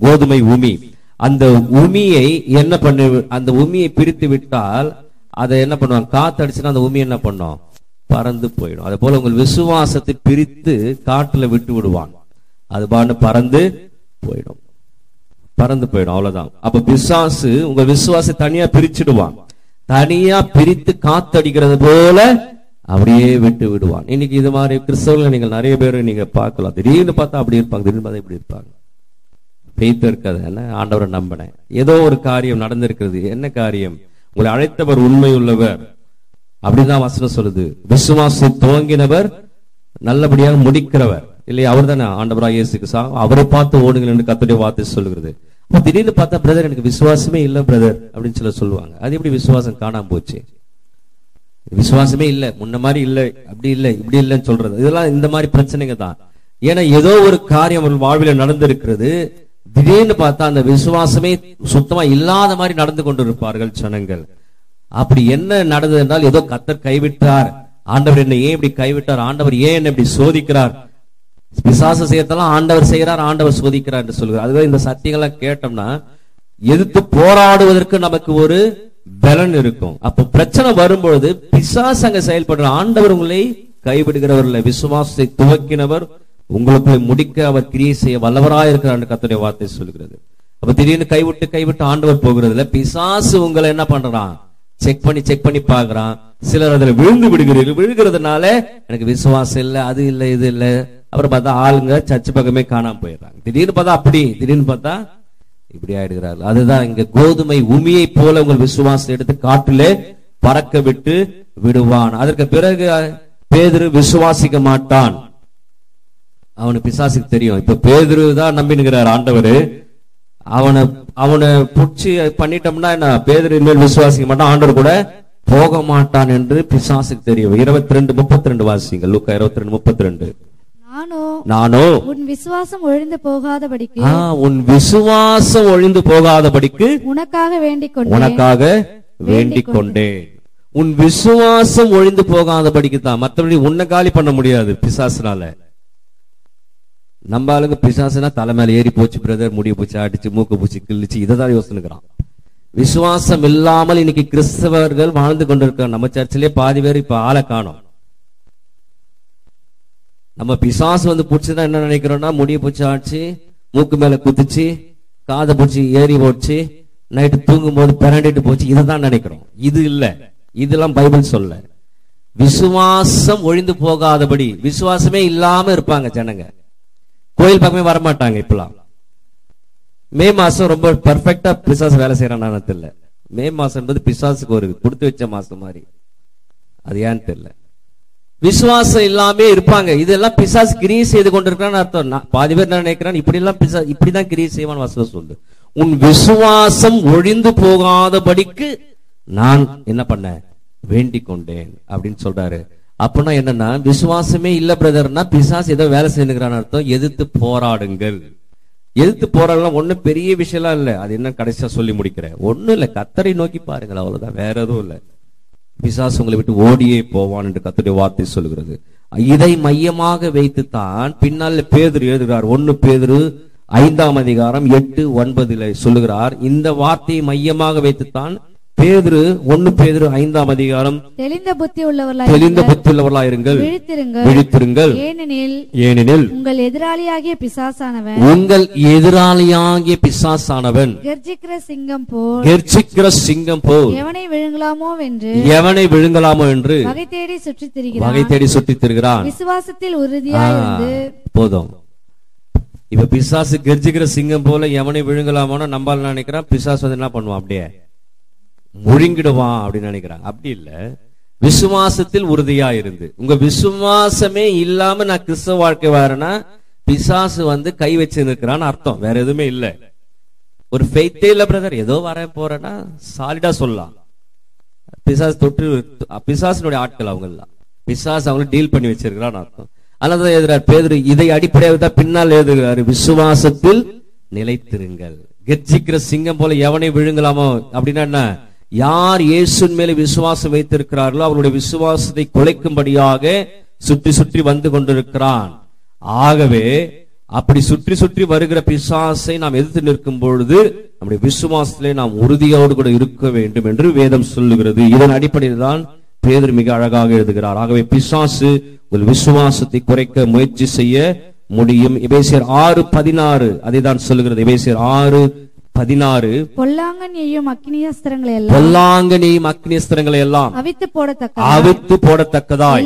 கோதுமை உமி. அந்த உமியை என்ன பண்ணு, அந்த உமியை பிரித்து விட்டால் அதை என்ன பண்ணுவாங்க, காத்து அடிச்சுன்னா அந்த உமி என்ன பண்ணும், பறந்து போயிடும். அதே போல உங்கள் விசுவாசத்தை பிரித்து காட்டுல விட்டு விடுவான், அது பாண்டு பறந்து போயிடும். அவ்வளவுதான். அப்ப பிசாசு உங்க விசுவாசத்தை தனியா பிரிச்சுடுவான். தனியா பிரித்து காத்தடிக்கிறது போல அப்படியே விட்டு விடுவான். இன்னைக்கு இது மாதிரி கிறிஸ்தவர்கள் நீங்கள் நிறைய பேர் நீங்க பார்க்கலாம். திடீர்னு பார்த்தா அப்படி இருப்பாங்க, திடீர்னு பார்த்தா இப்படி இருப்பாங்க. பெய்த்து இருக்காது. என்ன, ஆண்டவரை நம்பினேன், ஏதோ ஒரு காரியம் நடந்திருக்கிறது. என்ன காரியம்? உங்களை அழைத்தவர் உண்மை உள்ளவர், அப்படிதான் வசனம் சொல்லுது. விசுவாசம் துவங்கினவர் நல்லபடியாக முடிக்கிறவர் இல்லையா? அவர் தானே ஆண்டவராக இயேசு. அவரை பார்த்து ஓடுங்கள் என்று கர்த்தருடைய வார்த்தை சொல்லுகிறது. திடீர்னு பார்த்தா பிரதர் எனக்கு விசுவாசமே இல்லை பிரதர் அப்படின்னு சொல்லுவாங்க. அது எப்படி விசுவாசம் காணாம போச்சு? விசுவாசமே இல்லை, முன்ன மாதிரி இல்லை, அப்படி இல்லை, இப்படி இல்லைன்னு சொல்றது, இதெல்லாம் இந்த மாதிரி பிரச்சனைங்க தான். ஏன்னா ஏதோ ஒரு காரியம் அவர்கள் வாழ்வில நடந்திருக்கிறது. திடீர்னு பார்த்தா அந்த விசுவாசமே சுத்தமா இல்லாத மாதிரி நடந்து கொண்டிருப்பார்கள் ஜனங்கள். அப்படி என்ன நடந்தது என்றால், ஏதோ கர்த்தர் கைவிட்டார், ஆண்டவர் என்னை ஏன் இப்படி கைவிட்டார், ஆண்டவர் ஏன் என்னை இப்படி சோதிக்கிறார், பிசாசு செய்யறதெல்லாம் ஆண்டவர் செய்யறார், ஆண்டவர் சோதிக்கிறார் என்று சொல்கிறார். அதுவே இந்த சத்தியங்கள்லாம் கேட்டோம்னா எதிர்த்து போராடுவதற்கு நமக்கு ஒரு பலன் இருக்கும். அப்ப பிரச்சனை வரும்பொழுது பிசாசு அங்க செயல்படுற, ஆண்டவர் உங்களை கைவிடுகிறவர் இல்லை. விசுவாசத்தை துவக்கினவர் உங்களுக்குள்ளே முடிக்க அவர் கிரியை செய்ய வல்லவராயிருக்கிறார் கர்த்தருடைய வார்த்தை சொல்கிறது. அப்ப திடீர்னு கைவிட்டு ஆண்டவர் போகிறது இல்ல, பிசாசு உங்களை என்ன பண்றான், செக் பண்ணி பாக்குறான். சிலர் அதுல விழுகிறதுனால எனக்கு விசுவாசம் இல்ல, அது இல்ல, இது இல்ல. அப்புறம் பார்த்தா ஆளுங்க சர்ச்சு பக்கமே காணாம போயிடுறாங்க. திடீர்னு பார்த்தா இப்படி ஆயிடுகிறார்கள். அதுதான் இங்க கோதுமை உமியை போல உங்கள் விசுவாசத்தை எடுத்து காட்டிலே பறக்க விட்டு விடுவான். அதற்கு பிறகு பேதுரு விசுவாசிக்க மாட்டான். அவனுக்கு பிசாசுக்கு தெரியும். இப்ப பேதுரு தான் நம்பினுகிறார் ஆண்டவரு. அவனை புடிச்சு பண்ணிட்டோம்னா என்ன, பேதுரு இனிமேல் விசுவாசிக்க மாட்டான், ஆண்டவர் கூட போக மாட்டான் என்று பிசாசுக்கு தெரியும். 22:32 வாசிங்க. லூக்கா 22:32. நானோ உன் விசுவாசம் ஒழிந்து போகாதபடிக்கு உனக்காக வேண்டிக் கொண்டேன். உன் விசுவாசம் ஒழிந்து போகாதபடிக்கு தான், மற்றபடி உன்னை காலி பண்ண முடியாது பிசாசுனால. நம்ம ஆளுங்க பிசாசுனா தலை மேல ஏறி போச்சு பிரதர், முடிய பூச்சி அடிச்சு மூக்கு பூச்சி கிழிச்சு இதைதான் யோசனைக்கிறான். விசுவாசம் இல்லாமல் இன்னைக்கு கிறிஸ்தவர்கள் வாழ்ந்து கொண்டிருக்காங்க. நம்ம சர்ச்சிலே பாதி பேர் இப்ப ஆளை காணோம். நம்ம பிசாசு வந்து பிடிச்சதான் என்ன நினைக்கிறோம்னா, முடிய பூச்சி ஆச்சு, மூக்கு மேல குத்துச்சு, காதை பூச்சி ஏறி போச்சு, நைட்டு தூங்கும் போது பிறண்டிட்டு போச்சு, இதைதான் நினைக்கிறோம். இது இல்ல, இதெல்லாம் பைபிள் சொல்ல. விசுவாசம் ஒழிந்து போகாதபடி, விசுவாசமே இல்லாம இருப்பாங்க ஜனங்க, கோயில் பக்கமே வரமாட்டாங்க. இப்பெல்லாம் மே மாசம் ரொம்ப பெர்ஃபெக்டா பிசாசு வேலை செய்யறான்னு தெரியல. மே மாசம் என்பது பிசாசுக்கு ஒரு கொடுத்து வச்ச மாசம் மாதிரி, அது ஏன்னு தெரியல. விசுவாசம் இல்லாம இருப்பாங்க. இதெல்லாம் பிசாசு கிரியை செய்து கொண்டிருக்கான்னு அர்த்தம். பாதி பேர் என்ன நினைக்கிறான், இப்படி எல்லாம் பிசாசு இப்படிதான் கிரியை செய்வான் வசனம் சொல்லு. உன் விசுவாசம் ஒழிந்து போகாதபடிக்கு நான் என்ன பண்ண வேண்டிக் கொண்டேன் அப்படின்னு சொல்றாரு. அப்படின்னா என்னன்னா, விசுவாசமே இல்ல பிரதர்னா பிசாசு ஏதோ வேலை செய்யணுங்கிறான் அர்த்தம். எதிர்த்து போராடுங்கள். எதிர்த்து போராடலாம் ஒண்ணும் பெரிய விஷயம் இல்ல. அது என்ன கடைசியா சொல்லி முடிக்கிறேன், ஒண்ணும் இல்ல, கர்த்தரை நோக்கி பாருங்கள், அவ்வளவுதான், வேற எதுவும் இல்ல. பிசாசு உங்களை விட்டு ஓடியே போவான் என்று கர்த்தருடைய வார்த்தை சொல்கிறது. இதை மையமாக வைத்துத்தான் பின்னால் பேதுரு எழுதுகிறார். 1 பேதுரு 5:8-9 சொல்லுகிறார். இந்த வார்த்தையை மையமாக வைத்துத்தான் பேதுரு 1 பேதுரு 5 தெளிந்த புத்தி உள்ளவர்களாயிருங்கள், விழித்திருங்கள், ஏனெனில் உங்கள் எதிராளியாகிய பிசாசானவன் கெர்ச்சிக்கிற சிங்கம் போல் எவனை விழுங்கலாமோ என்று வகை தேடி சுற்றித் திரிகிறான். விசுவாசத்தில் உறுதியாய் வந்து போதும். இப்ப பிசாசு கெர்ச்சிக்கிற சிங்கம் போல எவனை விழுங்கலாமோன்னு நம்பால நினைக்கிறான். பிசாசு வந்து என்ன பண்ணுவான், அப்படியே முழுங்கிடுவான் அப்படின்னு நினைக்கிறாங்க. அப்படி இல்ல, விசுவாசத்தில் உறுதியா இருந்து. உங்க விசுவாசமே இல்லாம நான் கிறிஸ்தவ வாழ்க்கை வரேன்னா பிசாசு வந்து கை வச்சு நிற்கிறான்னு அர்த்தம், வேற எதுவுமே இல்ல. ஒரு ஃபெய்த்தே இல்ல பிரதர், ஏதோ வர போறேன்னா சாலிடா சொல்லலாம். பிசாசு தொற்று, பிசாசினுடைய ஆட்கள் அவங்க எல்லாம், பிசாசு அவங்களை டீல் பண்ணி வச்சிருக்கிறான்னு அர்த்தம். அதனாலதான் எழுதுறாரு பேதுரு, இதை அடிப்படையாக தான் பின்னால் எழுதுகிறாரு, விசுவாசத்தில் நிலைத்திருங்கள். கெர்ச்சிக்கிற சிங்கம் போல எவனை விழுங்கலாமோ அப்படின்னா என்ன, யார் இயேசுவின் மேல விசுவாசம் வைத்திருக்கிறார்களோ அவருடைய விசுவாசத்தை குலைக்கும்படியாக சுற்றி சுற்றி வந்து கொண்டிருக்கிறான். ஆகவே அப்படி சுற்றி சுற்றி வருகிற பிசாசை நாம் எதிர்த்து நிற்கும் பொழுது நம்முடைய விசுவாசத்திலே நாம் உறுதியோடு கூட இருக்க வேண்டும் என்று வேதம் சொல்லுகிறது. இதன் அடிப்படையில் தான் பேதுரு மிக அழகாக எழுதுகிறார். ஆகவே பிசாசு உங்கள் விசுவாசத்தை குறைக்க முயற்சி செய்ய முடியும். எபேசியர் 6:16 அதை தான் சொல்லுகிறது. எபேசியர் 6:16 பொல்லாங்கனையும் அக்கினியஸ்திரங்களை எல்லாம் அவித்து போடத்தக்கதாய்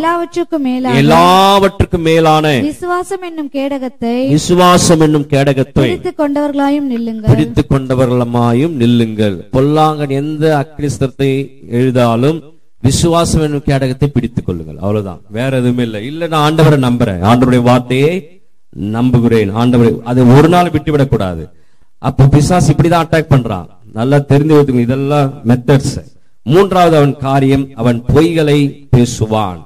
எல்லாவற்றுக்கும் மேலான விசுவாசம் என்னும் கேடகத்தை பிடித்துக் கொண்டவர்களாயும் நில்லுங்கள். பொல்லாங்கன் எந்த அக்கினிஸ்திரத்தை எழுதாலும் விசுவாசம் என்னும் கேடகத்தை பிடித்துக் கொள்ளுங்கள், அவ்வளவுதான், வேற எதுவுமே இல்லை. இல்ல நான் ஆண்டவரை நம்புறேன், ஆண்டவருடைய வார்த்தையை நம்புகிறேன், ஆண்டவரை அதை ஒரு நாள் விட்டுவிடக் கூடாது. அப்ப பிசாசு இப்படிதான் அட்டாக் பண்றான், நல்லா தெரிந்து வைத்துக்கணும். இதெல்லாம் மெத்தட்ஸ். மூன்றாவது அவன் காரியம், அவன் பொய்களை பேசுவான்.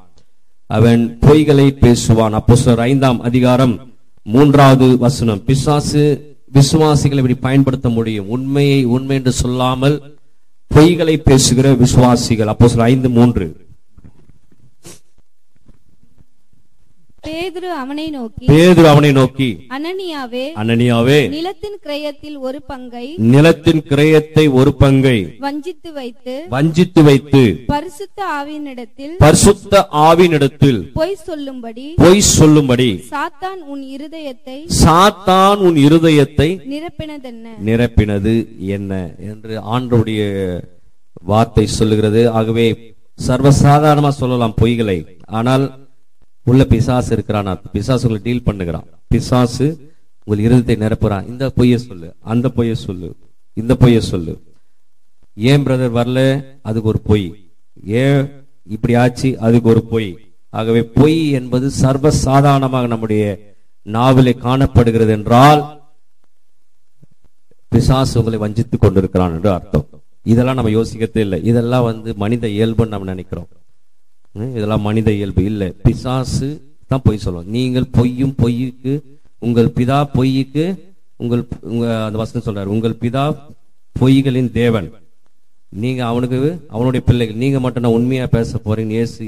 அப்போஸ்தலர் 5:3 பிசாசு விசுவாசிகளை இப்படி பயன்படுத்த முடியும். உண்மையை உண்மை என்று சொல்லாமல் பொய்களை பேசுகிற விசுவாசிகள். அப்போஸ்தலர் 5:3 பேதுரு அவனை நோக்கி அனனியாவே நிலத்தின் கிரயத்தில் ஒரு பங்கை வஞ்சித்து வைத்து பரிசுத்த ஆவியினிடத்தில் பொய் சொல்லும்படி சாத்தான் உன் இருதயத்தை நிரப்பினது என்ன என்று ஆண்டவருடைய வார்த்தை சொல்லுகிறது. ஆகவே சர்வசாதாரணமா சொல்லலாம் பொய்களை, ஆனால் உள்ள பிசாசு இருக்கிறான். பிசாசு உங்களை டீல் பண்ணுகிறான். பிசாசு உங்கள் இருதயத்தை நிரப்புறான். இந்த பொய்ய சொல்லு, அந்த பொய்ய சொல்லு, இந்த பொய்ய சொல்லு. ஏன் பிரதர் வரல, அதுக்கு ஒரு பொய். ஏன் இப்படி ஆச்சு, அதுக்கு ஒரு பொய். ஆகவே பொய் என்பது சர்வசாதாரணமாக நம்முடைய நாவிலே காணப்படுகிறது என்றால் பிசாசு உங்களை வஞ்சித்துக் கொண்டிருக்கிறான் என்று அர்த்தம். இதெல்லாம் நம்ம யோசிக்கிறதே இல்லை. இதெல்லாம் மனித இயல்புன்னு நம்ம நினைக்கிறோம். இதெல்லாம் மனித இயல்பு இல்லை. பிசாசு தான் பொய் சொல்லுவோம். நீங்கள் பொய்யுக்கு உங்கள் பிதா பொய்யுக்கு அந்த வசனம் சொல்றாரு, உங்கள் பிதா பொய்களின் தேவன், நீங்க அவனுடைய பிள்ளைகள், நீங்க மட்டும் நான் உண்மையா பேச போறீங்க. இயேசு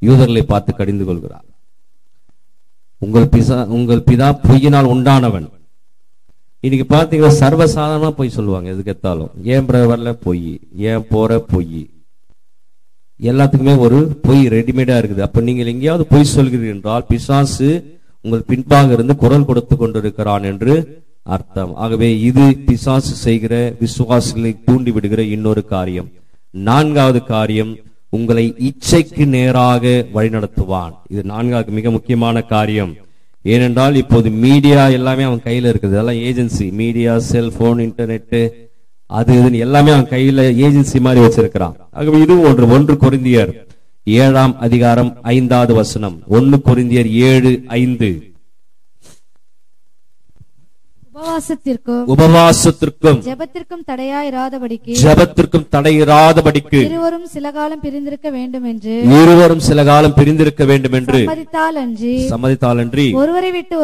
யூதர்களை பார்த்து கடிந்து கொள்கிறார். உங்கள் பிதா பொய்யினால் உண்டானவன். இன்னைக்கு பாத்தீங்கன்னா சர்வசாதாரணமா பொய் சொல்லுவாங்க. எதுக்கு எத்தாலும் ஏன் வரல பொய், ஏன் போற பொய், எல்லாத்துக்குமே ஒரு பொய் ரெடிமேடா இருக்குது. அப்ப நீங்கள் எங்கேயாவது பொய் சொல்கிறீர்கள் என்றால் பிசாசு உங்கள் பின்பாக இருந்து குரல் கொடுத்து கொண்டிருக்கிறான் என்று அர்த்தம். ஆகவே இது பிசாசு செய்கிற விசுவாசிகளை தூண்டி விடுகிற இன்னொரு காரியம். நான்காவது காரியம், உங்களை இச்சைக்கு நேராக வழிநடத்துவான். இது நான்காவது மிக முக்கியமான காரியம். ஏனென்றால் இப்போது மீடியா எல்லாமே அவன் கையில இருக்குது. அதெல்லாம் ஏஜென்சி. மீடியா, செல்போன், இன்டர்நெட், அது இதுன்னு எல்லாமே அவன் கையில ஏஜென்சி மாதிரி வச்சிருக்கிறான். ஆகவே இது 1 கொரிந்தியர் 7 அதிகாரம் 5வது வசனம். 1 கொரிந்தியர் 7:5. உபவாசத்திற்கும் ஜெபத்திற்கும் தடையிராதபடிக்கு இருவரும் சில காலம் பிரிந்திருக்க வேண்டும் என்று சம்மதித்தாலன்றி ஒருவரை விட்டு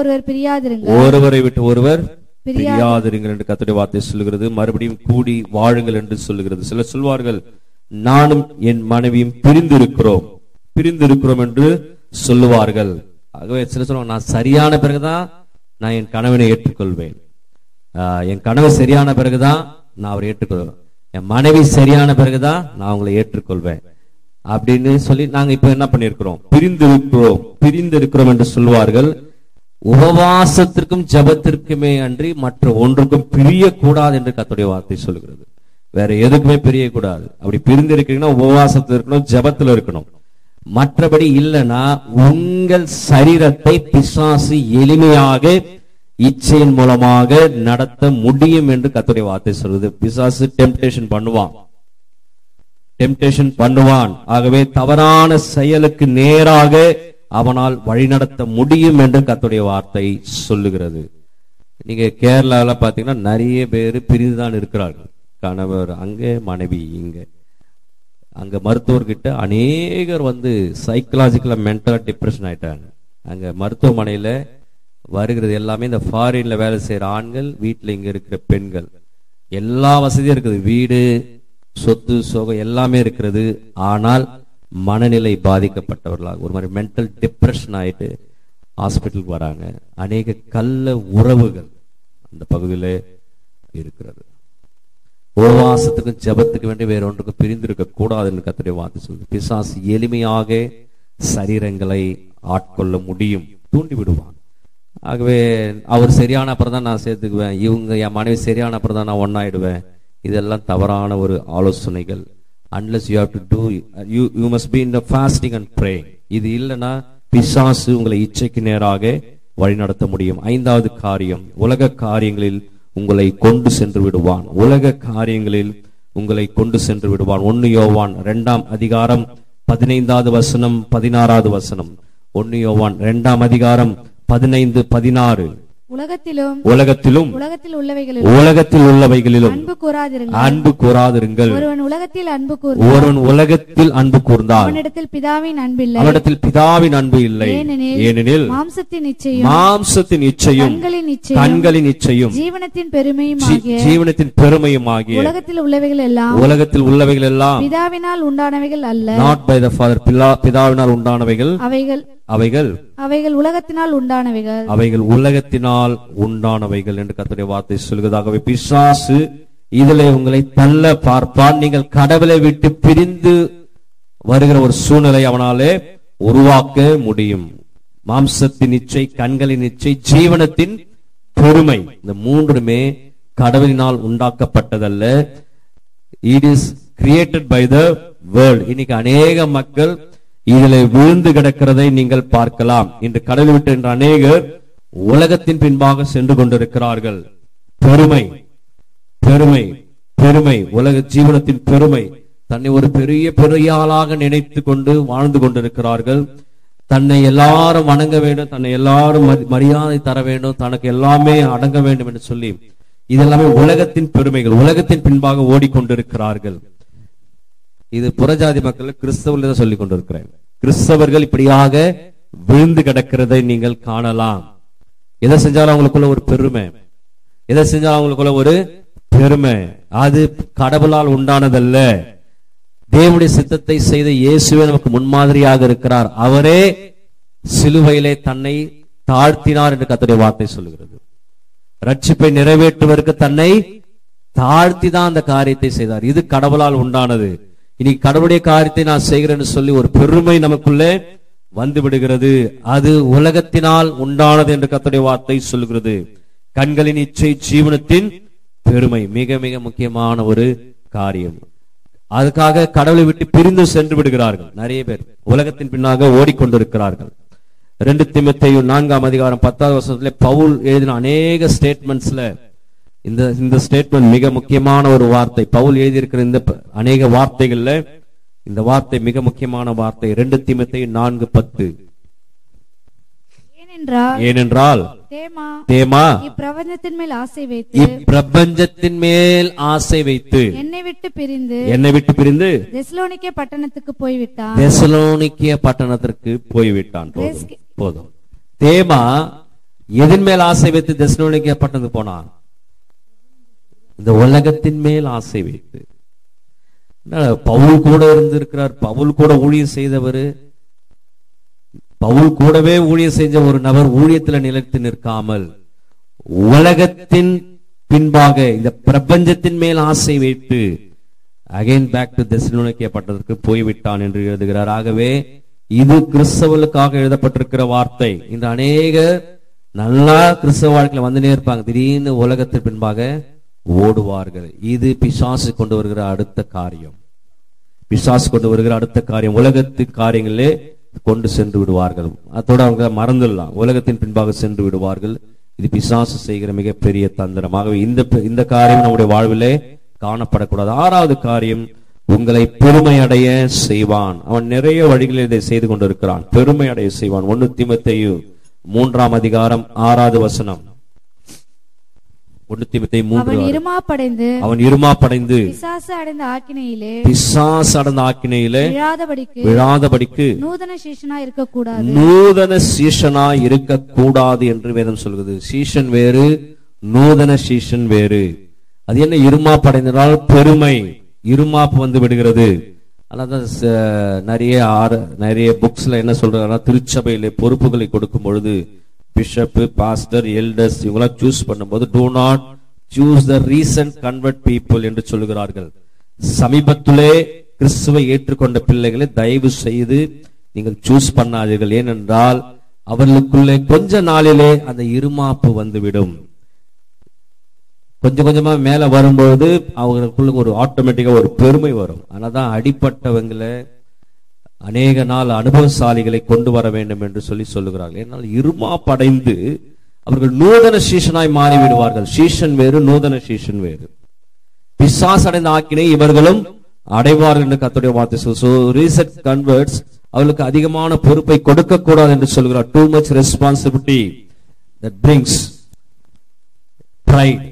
ஒருவர் பிரியாதிருங்கள் என்று கர்த்தருடைய வார்த்தை சொல்லுகிறது. மறுபடியும் கூடி வாழுங்கள் என்று சொல்லுகிறது. சிலர் சொல்வார்கள், நானும் என் மனைவியும் பிரிந்திருக்கிறோம் என்று சொல்லுவார்கள். ஆகவே சிலர் சொல்லுவாங்க, நான் சரியான பிறகுதான் நான் என் கணவனை ஏற்றுக்கொள்வேன், என் கணவர் சரியான பிறகுதான் நான் அவரை ஏற்றுக்கொள்வேன், என் மனைவி சரியான பிறகுதான் நான் அவங்களை ஏற்றுக்கொள்வேன் அப்படின்னு சொல்லி நாங்க இப்ப என்ன பண்ணிருக்கிறோம், பிரிந்திருக்கிறோம் என்று சொல்வார்கள். உபவாசத்திற்கும் ஜபத்திற்குமே அன்றி மற்ற ஒன்றுக்கும் பிரியக்கூடாது என்று கர்த்தருடைய வார்த்தை சொல்லுகிறது. வேற எதுக்குமே பிரியக்கூடாது. அப்படி பிரிந்திருக்கீங்கன்னா உபவாசத்துல இருக்கணும், ஜபத்துல இருக்கணும். மற்றபடி இல்லைன்னா உங்கள் சரீரத்தை பிசாசு எளிமையாக இச்சையின் மூலமாக நடத்த முடியும் என்று கர்த்தருடைய வார்த்தை சொல்றது. பிசாசு டெம்ப்டேஷன் பண்ணுவான். ஆகவே தவறான செயலுக்கு நேராக அவனால் வழிநடத்த முடியும் என்று கர்த்தருடைய வார்த்தை சொல்லுகிறது. நீங்க கேரளால பாத்தீங்கன்னா நிறைய பேர் பிரிந்துதான் இருக்கிறார்கள். கணவர் அங்கே, மனைவி இங்க. அங்க மருத்துவர்கிட்ட அநேகர் சைக்கலாஜிக்கலா மென்டலா டிப்ரெஷன் ஆயிட்டாங்க. அங்க மருத்துவமனையில வருகிறது எல்லாமே இந்த ஃபாரின்ல வேலை செய்யற ஆண்கள், வீட்டுல இங்க இருக்கிற பெண்கள். எல்லா வசதியும் இருக்குது, வீடு, சொத்து, சோகம் எல்லாமே இருக்கிறது. ஆனால் மனநிலை பாதிக்கப்பட்டவர்களாக ஒரு மாதிரி மென்டல் டிப்ரெஷன் ஆயிட்டு ஹாஸ்பிட்டலுக்கு வராங்க. அநேக கள்ள உறவுகள் அந்த பகுதியில இருக்கிறது. உபவாசத்துக்கும் ஜபத்துக்கு வேண்டிய வேற ஒன்றுக்கும் பிரிந்திருக்க கூடாதுன்னு கர்த்தருடைய வார்த்தை சொல்லுது. பிசாசு எளிமையாக சரீரங்களை ஆட்கொள்ள முடியும், தூண்டி விடுவான். ஆகவே அவர் சரியான அப்புறம் தான் நான் சேர்த்துக்குவேன், இவங்க என் மனைவி சரியான அப்புறம் தான் நான் ஒன்னாயிடுவேன். இதெல்லாம் தவறான ஒரு ஆலோசனைகள். Unless you have to do, you must be in the fasting and praying. இது இல்லைன்னா பிசாசு உங்களை இச்சைக்கு நேராக வழிநடத்த முடியும். 5வது காரியம், உலக காரியங்களில் உங்களை கொண்டு சென்று விடுவான். உலக காரியங்களில் உங்களை கொண்டு சென்று விடுவான். 1 யோவான் 2 அதிகாரம் 15வது வசனம் 16வது வசனம். 1 யோவான் 2 அதிகாரம் 15, 16. உலகத்திலும் உலகத்தில் உள்ளவைகளிலும் அன்பு கூறாதிருங்கள். ஒருவன் உலகத்தில் அன்பு கூர்ந்தால் அவனிடத்தில் பிதாவின் அன்பு இல்லை. ஏனெனில் மாம்சத்தின் இச்சையும் கண்களின் இச்சையும் ஜீவனத்தின் பெருமையும் ஆகிய உலகத்தில் உள்ளவைகள் எல்லாம் பிதாவினால் உண்டானவைகள் அல்ல. Not by the Father, பிதாவினால் உண்டானவைகள் அவைகள் உலகத்தினால் உண்டானவைகள், அவைகள் உலகத்தினால் உண்டானவைகள் என்று கர்த்தருடைய வார்த்தை சொல்கிறதாகவே பிசாசு இதிலே உங்களை தள்ள பார்ப்பான். நீங்கள் கடவுளை விட்டு பிரிந்து வருகிற ஒரு சூழ்நிலை அவனாலே உருவாக்க முடியும். மாம்சத்தின் இச்சை, கண்களின் இச்சை, ஜீவனத்தின் பெருமை, இந்த மூன்றுமே கடவுளினால் உண்டாக்கப்பட்டதல்ல. It is created by the world. இன்னைக்கு அநேக மக்கள் இதில் விழுந்து கிடக்கிறதை நீங்கள் பார்க்கலாம். இன்று கடவுளை விட்டு இன்று அநேகர் உலகத்தின் பின்பாக சென்று கொண்டிருக்கிறார்கள். பெருமை பெருமை பெருமை, உலக ஜீவனத்தின் பெருமை, தன்னை ஒரு பெரிய ஆளாக நினைத்து கொண்டு வாழ்ந்து கொண்டிருக்கிறார்கள். தன்னை எல்லாரும் வணங்க வேண்டும், தன்னை எல்லாரும் மரியாதை தர வேண்டும், தனக்கு எல்லாமே அடங்க வேண்டும் என்று சொல்லி இதெல்லாமே உலகத்தின் பெருமைகள், உலகத்தின் பின்பாக ஓடிக்கொண்டிருக்கிறார்கள். இது புறஜாதி மக்கள் கிறிஸ்தவர்கள் சொல்லிக் கொண்டிருக்கிறார்கள். கிறிஸ்தவர்கள் இப்படியாக விழுந்து கிடக்கிறதை நீங்கள் காணலாம். எதை செஞ்சாலும் அவங்களுக்குள்ள ஒரு பெருமை, எதை செஞ்சாலும் அவங்களுக்குள்ள ஒரு பெருமை. அது கடவுளால் உண்டானதல்ல. தேவனுடைய சித்தத்தை செய்த இயேசுவே நமக்கு முன்மாதிரியாக இருக்கிறார். அவரே சிலுவையிலே தன்னை தாழ்த்தினார் என்று கர்த்தருடைய வார்த்தை சொல்லுகிறது. ரட்சிப்பை நிறைவேற்றுவதற்கு தன்னை தாழ்த்தி தான் அந்த காரியத்தை செய்தார். இது கடவுளால் உண்டானது. இனி கடவுளுடைய காரியத்தை நான் செய்கிறேன்னு சொல்லி ஒரு பெருமை நமக்குள்ளே வந்து விடுகிறது. அது உலகத்தினால் உண்டானது என்று கர்த்தருடைய வார்த்தை சொல்லுகிறது. கண்களின் இச்சை, ஜீவனத்தின் பெருமை மிக மிக முக்கியமான ஒரு காரியம். அதுக்காக கடவுளை விட்டு பிரிந்து சென்று விடுகிறார்கள். நிறைய பேர் உலகத்தின் பின்னாக ஓடிக்கொண்டிருக்கிறார்கள். 2 தீமோத்தேயு 4:10 பவுல் எழுதின அநேக ஸ்டேட்மெண்ட்ஸ்ல இந்த ஸ்டேட்மெண்ட் மிக முக்கியமான ஒரு வார்த்தை. பவுல் எழுதியிருக்கிற இந்த அநேக வார்த்தைகள்ல இந்த வார்த்தை மிக முக்கியமான வார்த்தை. 2 தீமோத்தேயு 4:10. ஏனென்றால் தேமா இப்பிரபஞ்சத்தின் மேல் ஆசை வைத்து என்னை விட்டு பிரிந்து தெசலோனிக்கே பட்டணத்திற்கு போய்விட்டான். போதும். தேமா எதன் மேல் ஆசை வைத்து தெசலோனிக்கே பட்டணத்துக்கு போனான்? இந்த உலகத்தின் மேல் ஆசை வைத்து. பவுல் கூட இருந்திருக்கிறார். பவுல் கூட ஊழியம் செய்தவர். பவுல் கூடவே ஊழியம் செஞ்ச ஒரு நபர் ஊழியத்தில் நிலைத்து நிற்காமல் உலகத்தின் பின்பாக இந்த பிரபஞ்சத்தின் மேல் ஆசை வைத்து அகைன் பேக் டு தெசலோனிக்கே பட்டணத்திற்கு போய்விட்டான் என்று எழுதுகிறார். ஆகவே இது கிறிஸ்தவர்களுக்காக எழுதப்பட்டிருக்கிற வார்த்தை. இந்த அநேக நல்லா கிறிஸ்தவ வாழ்க்கையில வந்துனே இருப்பாங்க, திடீர்னு உலகத்தின் பின்பாக ஓடுவார்கள். இது பிசாசு கொண்டு வருகிற அடுத்த காரியம். பிசாசு கொண்டு வருகிற அடுத்த காரியம் உலகத்து காரியங்களே கொண்டு சென்று விடுவார்கள். அதோட அவங்க மறந்துடலாம், உலகத்தின் பின்பாக சென்று விடுவார்கள். இது பிசாசு செய்கிற மிகப்பெரிய தந்திரமாகவே இந்த காரியம் நம்முடைய வாழ்விலே காணப்படக்கூடாது. 6வது காரியம், உங்களை பெருமை அடைய செய்வான். அவன் நிறைய வழிகளில் இதை செய்து கொண்டிருக்கிறான். பெருமை அடைய செய்வான். 1 தீமோத்தேயு 3:6 1 தீமோத்தேயு 3 அவன் இருமாப்படைந்து பிசாசு அடைந்த ஆக்கினையிலே விழாதபடிக்கு நூதன சீஷனாய் இருக்கக்கூடாது என்று வேதம் சொல்கிறது. சீஷன் வேறு, நூதன சீஷன் வேறு. அது என்ன இருமாப்படைந்தால்? பெருமை, இருமாப்பு வந்து விடுகிறது. அதான் நிறைய புக்ஸ்ல என்ன சொல்றாங்கன்னா, திருச்சபையிலே பொறுப்புகளை கொடுக்கும் பொழுது பிஷப், பாஸ்டர், எல்டர்ஸ் இவங்கள சூஸ் பண்ணும்போது do not choose the recent convert people என்று சொல்லுகிறார்கள். சமீபத்திலே கிறிஸ்துவை ஏற்றுக்கொண்ட பிள்ளைகளை தயவு செய்து நீங்கள் சூஸ் பண்ணாதீர்கள். ஏனென்றால் அவர்களுக்குள்ளே கொஞ்ச நாளிலே அந்த இருமாப்பு வந்துவிடும். கொஞ்சம் கொஞ்சமா மேல வரும்போது அவங்களுக்குள்ள ஒரு ஆட்டோமேட்டிக்கா ஒரு பெருமை வரும். ஆனாதான் அடிப்பட்டவங்களை அநேக நாள் அனுபவசாலிகளை கொண்டு வர வேண்டும் என்று சொல்லுகிறார்கள். ஏனால் இருமாப்படைந்து அவர்கள் நூதன சீஷனாய் மாறி விடுவார்கள். சீஷன் வேறு, நூதன சீஷன் வேறு. பிசாசு அடைந்த ஆக்கினை இவர்களும் அடைவார்கள் என்று கர்த்தருடைய வார்த்தை சொல்லுகிறது. ரீசெண்ட் கன்வர்ட்ஸ் அவர்களுக்கு அதிகமான பொறுப்பை கொடுக்க கூடாது என்று சொல்கிறார். too much responsibility that brings pride.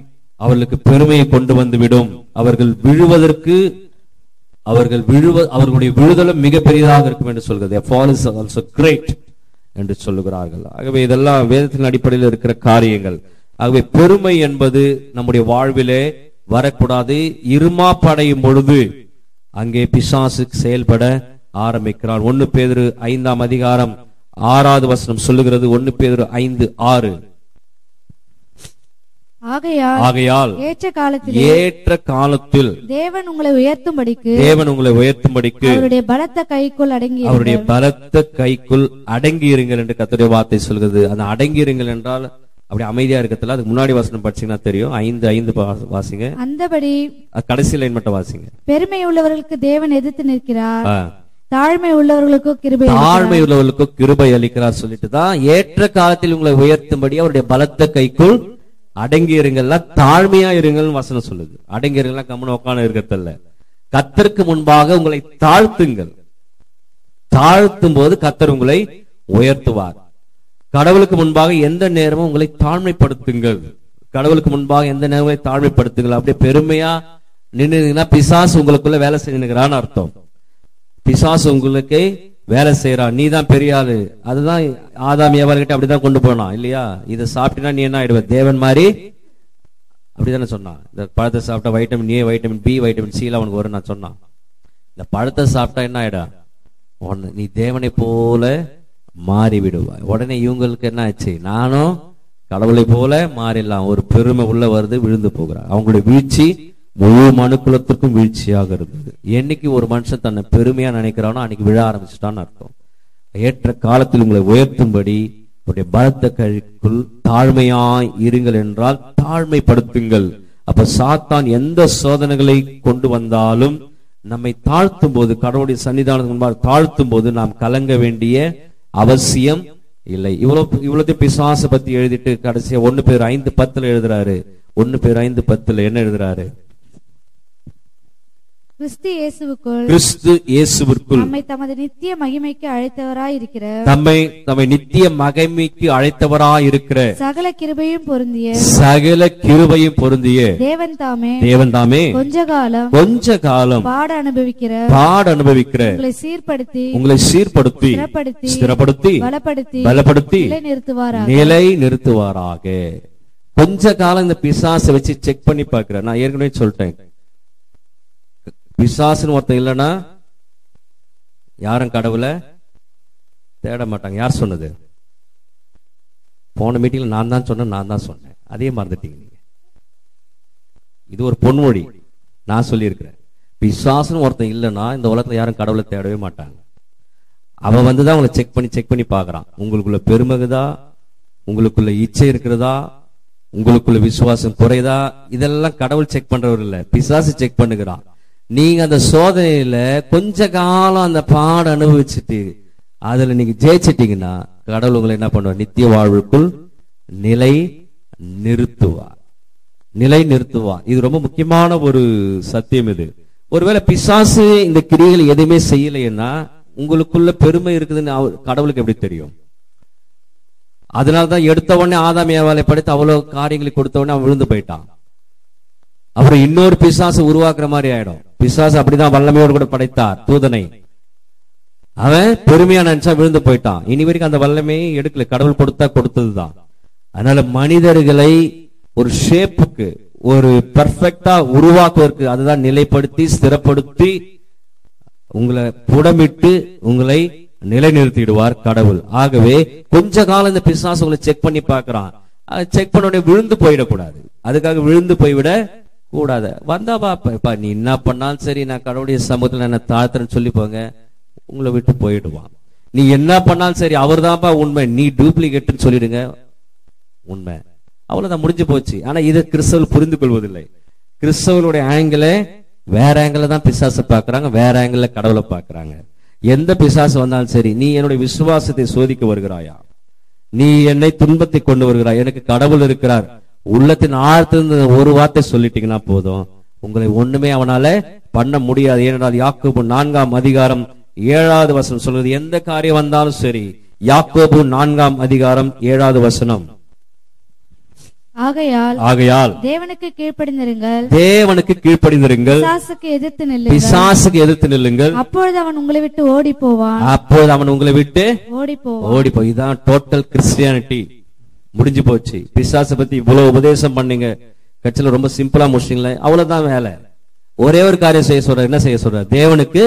அவர்களுக்கு பெருமையை கொண்டு வந்து விடும். அவர்களுடைய விழுதலும் மிக பெரியதாக இருக்கும் என்று சொல்கிறது. fall is also great என்று சொல்லுகிறார்கள். ஆகவே இதெல்லாம் வேதத்தின் அடிப்படையில் இருக்கிற காரியங்கள். ஆகவே பெருமை என்பது நம்முடைய வாழ்விலே வரக்கூடாது. இருமாப்படையும் பொழுது அங்கே பிசாசு செயல்பட ஆரம்பிக்கிறான். 1 பேதுரு 5 6வது வசனம் சொல்லுகிறது. 1 பேதுரு 5:6. ஆகையால் ஏற்ற காலத்தில் தேவன் உங்களை உயர்த்தும்படிக்கு அவருடைய பலத்த கைக்குள் அடங்கியிருங்கள் என்று கர்த்தருடைய வார்த்தை சொல்கிறது. அந்த அடங்கியிருங்கள் என்றால் அப்படி அமைதியா இருக்கல. அதுக்கு முன்னாடி வசனம் படிச்சீங்கன்னா தெரியும். 5:5 வாசிங்க. அந்தபடி கடைசி லைன் மட்டும் வாசிங்க. பெருமை உள்ளவர்களுக்கு தேவன் எதிர்த்து நிற்கிறார், தாழ்மை உள்ளவர்களுக்கு கிருபை அளிக்கிறார் சொல்லிட்டு தான் ஏற்ற காலத்தில் உங்களை உயர்த்தும்படி அவருடைய பலத்த கைக்குள் அடங்கி இருங்கள்ல, தாழ்மையா இருங்கள் வசனம் சொல்லுது. அடங்கி இருங்கலாம் கம்முன்னு உட்கார்ந்து இருக்கிறதில்ல. கர்த்தருக்கு முன்பாக உங்களை தாழ்த்துங்கள். தாழ்த்தும் போது கர்த்தர் உங்களை உயர்த்துவார். கடவுளுக்கு முன்பாக எந்த நேரமும் உங்களை தாழ்மைப்படுத்துங்கள். கடவுளுக்கு முன்பாக எந்த நேரமும் தாழ்மைப்படுத்துங்கள். அப்படியே பெருமையா நின்னுங்கன்னா பிசாசு உங்களுக்குள்ள வேலை செஞ்சுக்கிறான்னு அர்த்தம். பிசாசு உங்களுக்கு வேலை செய்யறான். நீ தான் பெரிய ஆளு. அதுதான் ஆதாம் ஏவாள்கிட்ட அப்படிதான் கொண்டு போனான் இல்லையா? இதை சாப்பிட்டீங்கன்னா நீ என்ன ஆயிடுவ, தேவன் மாதிரி அப்படிதானே சொன்னான். இந்த பழத்தை சாப்பிட்டா vitamin A, vitamin B, vitamin C அவனுக்கு வரும் நான் சொன்னான். இந்த பழத்தை சாப்பிட்டா என்ன ஆயிடா, நீ தேவனை போல மாறி விடுவாய். உடனே இவங்களுக்கு என்ன ஆச்சு, நானும் கடவுளை போல மாறிடலாம். ஒரு பெருமை உள்ள வருது, விழுந்து போகிறார். அவங்களுடைய வீழ்ச்சி முழு மனுக்குலத்திற்கும் வீழ்ச்சியாக இருந்தது. என்னைக்கு ஒரு மனுஷன் தன்னை பெருமையா நினைக்கிறானோ அன்னைக்கு விழ ஆரம்பிச்சுட்டான்னு அர்த்தம். ஏற்ற காலத்தில் உங்களை உயர்த்தும்படி உடைய பலத்த கைக்குள் தாழ்மையாய் இருங்கள் என்றால் தாழ்மைப்படுத்துங்கள். அப்ப சாத்தான் எந்த சோதனைகளை கொண்டு வந்தாலும் நம்மை தாழ்த்தும் போது, கடவுளுடைய சன்னிதானத்துக்கு முன்பாக தாழ்த்தும் போது நாம் கலங்க வேண்டிய அவசியம் இல்லை. இவ்வளவு பிசாசை பத்தி எழுதிட்டு கடைசியா 1 பேர் 5:10 எழுதுறாரு. 1 பேர் 5:10 என்ன எழுதுறாரு? கிறிஸ்து இயேசுவுக்குள் நம்மை தமது நித்திய மகிமைக்கு அழைத்தவராய் இருக்கிற, நம்மை நித்திய மகிமைக்கு அழைத்தவராய் இருக்கிற சகல கிருபையும் பொருந்திய தேவன் தாமே கொஞ்ச காலம் பாட அனுபவிக்கிற உங்களை சீர்படுத்தி ஸ்திரப்படுத்தி பலப்படுத்தி நிலை நிறுத்துவாராக. கொஞ்ச காலம் இந்த பிசாசை வச்சு செக் பண்ணி பார்க்கிறேன். நான் ஏற்கனவே சொல்லிட்டேன், பிசாசுன்னு ஒருத்தன் இல்லைன்னா யாரும் கடவுளை தேட மாட்டாங்க. யார் சொன்னது? போன மீட்டிங்ல நான் தான் சொன்னேன். அதே மறந்துட்டீங்க நீங்க. இது ஒரு பொன்மொழி, நான் சொல்லியிருக்கிறேன். பிசாசுன்னு ஒருத்தன் இல்லைன்னா இந்த உலகத்துல யாரும் கடவுளை தேடவே மாட்டாங்க. அவன் வந்துதான் உங்களை செக் பண்ணி பாக்குறான். உங்களுக்குள்ள பெருமைகுதா, உங்களுக்குள்ள இச்சை இருக்கிறதா, உங்களுக்குள்ள விசுவாசம் குறையுதா, இதெல்லாம் கடவுள் செக் பண்றவர் இல்ல, பிசாசு செக் பண்ணுகிறான். நீங்க அந்த சோதனையில கொஞ்ச காலம் அந்த பாட அனுபவிச்சுட்டு அதுல நீங்க ஜெயிச்சிட்டீங்கன்னா கடவுள் உங்களை என்ன பண்ணுவார், நித்திய வாழ்வுக்குள் நிலை நிறுத்துவார். இது ரொம்ப முக்கியமான ஒரு சத்தியம். இது ஒருவேளை பிசாசு இந்த கிரியைகள் எதுவுமே செய்யலைன்னா உங்களுக்குள்ள பெருமை இருக்குதுன்னு கடவுளுக்கு எப்படி தெரியும்? அதனாலதான் எடுத்த உடனே ஆதாம் ஏவாளை படைத்து அவ்வளவு காரியங்களை கொடுத்த உடனே அவன் விழுந்து போயிட்டான். அப்புறம் இன்னொரு பிசாசு உருவாக்குற மாதிரி ஆயிடும். பிசாசு அப்படிதான் வல்லமையோடு கூட படைத்தார் தூதனை. அவன் பெருமையா நினைச்சா விழுந்து போயிட்டான். இனி வரைக்கும் அந்த வல்லமையை எடுக்கல, கடவுள் கொடுத்ததுதான். அதனால மனிதர்களை ஒரு ஷேப்புக்கு, ஒரு பெர்ஃபெக்டா உருவாக்குவதற்கு, அதுதான் நிலைப்படுத்தி ஸ்திரப்படுத்தி உங்களை புடமிட்டு உங்களை நிலைநிறுத்திடுவார் கடவுள். ஆகவே கொஞ்ச காலம் இந்த பிசாசு உங்களை செக் பண்ணி பார்க்கிறான். செக் பண்ண உடனே விழுந்து போயிடக்கூடாது. அதுக்காக விழுந்து போய்விட கூடாது. வந்தா பாப்பா நீ என்ன பண்ணாலும் சரி, நான் கடவுளுடைய சமூகத்துல என்ன தாழ்த்துறேன்னு சொல்லி போங்க, உங்களை விட்டு போயிடுவான். நீ என்ன பண்ணாலும் சரி, அவர் தான்ப்பா உண்மை, நீ டூப்ளிகேட்னு சொல்லிடுங்க, உண்மை, அவ்வளவுதான், முடிஞ்சு போச்சு. ஆனா இதை கிறிஸ்தவர்கள் புரிந்து கொள்வதில்லை. கிறிஸ்தவர்களுடைய ஆங்கிள் வேற ஆங்கிள் தான் பிசாசை பாக்குறாங்க, வேற ஆங்கிள் கடவுளை பாக்குறாங்க. எந்த பிசாசு வந்தாலும் சரி, நீ என்னுடைய விசுவாசத்தை சோதிக்க வருகிறாயா, நீ என்னை துன்பத்தை கொண்டு வருகிறாய், எனக்கு கடவுள் இருக்கிறார், உள்ளத்தின் ஆழ்த்திலிருந்து ஒரு வார்த்தை சொல்லிட்டீங்கன்னா போதும், உங்களை ஒண்ணுமே அவனால பண்ண முடியாது. ஏனென்றால் யாக்கோபு 4ஆம் அதிகாரம் 7வது வசனம் சொல்றது, எந்த காரியம் வந்தாலும் சரி. யாக்கோபு 4ஆம் அதிகாரம் 7வது வசனம். ஆகையால் தேவனுக்கு கீழ்ப்படிந்திருங்கள், பிசாசுக்கு எதிர்த்து நில்லுங்கள், அப்பொழுது அவன் உங்களை விட்டு ஓடி போய். இதான் டோட்டல் கிறிஸ்டியானிட்டி. முடிஞ்சு போச்சு. பிசாசை பத்தி இவ்வளவு உபதேசம் பண்ணீங்க, கட்சியில ரொம்ப சிம்பிளா முடிச்சிங்களே, அவ்வளவுதான் வேலை. ஒரே ஒரு காரியம் செய்ய சொல்ற, என்ன செய்ய சொல்ற? தேவனுக்கு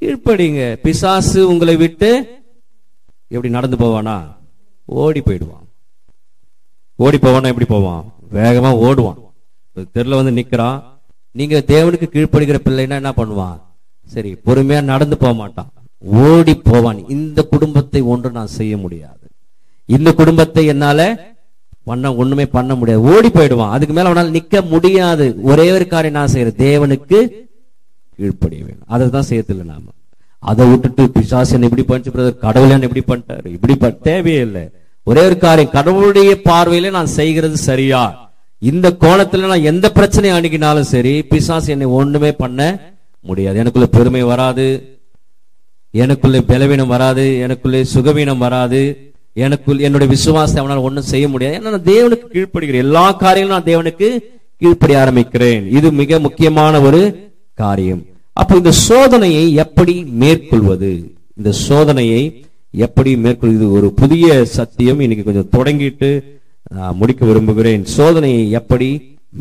கீழ்ப்படிங்க. பிசாசு உங்களை விட்டு எப்படி நடந்து போவானா? ஓடி போயிடுவான். ஓடி போவானா எப்படி போவான்? வேகமா ஓடுவான். தெருல வந்து நிக்கிறான். நீங்க தேவனுக்கு கீழ்ப்படுகிற பிள்ளைன்னா என்ன பண்ணுவான்? சரி, பொறுமையா நடந்து போக மாட்டான், ஓடி போவான். இந்த குடும்பத்தை ஒன்று நான் செய்ய முடியாது, இந்த குடும்பத்தை என்னால ஒண்ணுமே பண்ண முடியாது, ஓடி போயிடுவான். அதுக்கு மேல அவனால் நிக்க முடியாது. ஒரே ஒரு காரியம் நான் செய்யறேன், தேவனுக்கு கீழ்ப்படிய வேணும். அதை தான் செய்யறதில்லை நாம. அதை விட்டுட்டு பிசாசன் இப்படி பண்ணிச்சு, கடவுள் இப்படி பண்ணிட்டாரு, இப்படி தேவையே இல்லை. ஒரே ஒரு காரியம், கடவுளுடைய பார்வையில நான் செய்கிறது சரியா, இந்த கோணத்துல நான் எந்த பிரச்சனையை அணுகினாலும் சரி, பிசாசு என்னை ஒண்ணுமே பண்ண முடியாது. எனக்குள்ள பெருமை வராது, எனக்குள்ள பலவீனம் வராது, எனக்குள்ள சுகவீனம் வராது, எனக்குள் என்னுடைய விசுவாசத்தை அவனால் ஒன்றும் செய்ய முடியாது. ஏன்னா நான் தேவனுக்கு கீழ்ப்படுகிறேன். எல்லா காரியங்களும் நான் தேவனுக்கு கீழ்ப்படிய ஆரம்பிக்கிறேன். இது மிக முக்கியமான ஒரு காரியம். அப்போ இந்த சோதனையை எப்படி மேற்கொள்வது? இந்த சோதனையை எப்படி மேற்கொள்வது? இது ஒரு புதிய சத்தியம். இன்னைக்கு கொஞ்சம் தொடங்கிட்டு முடிக்க விரும்புகிறேன். சோதனையை எப்படி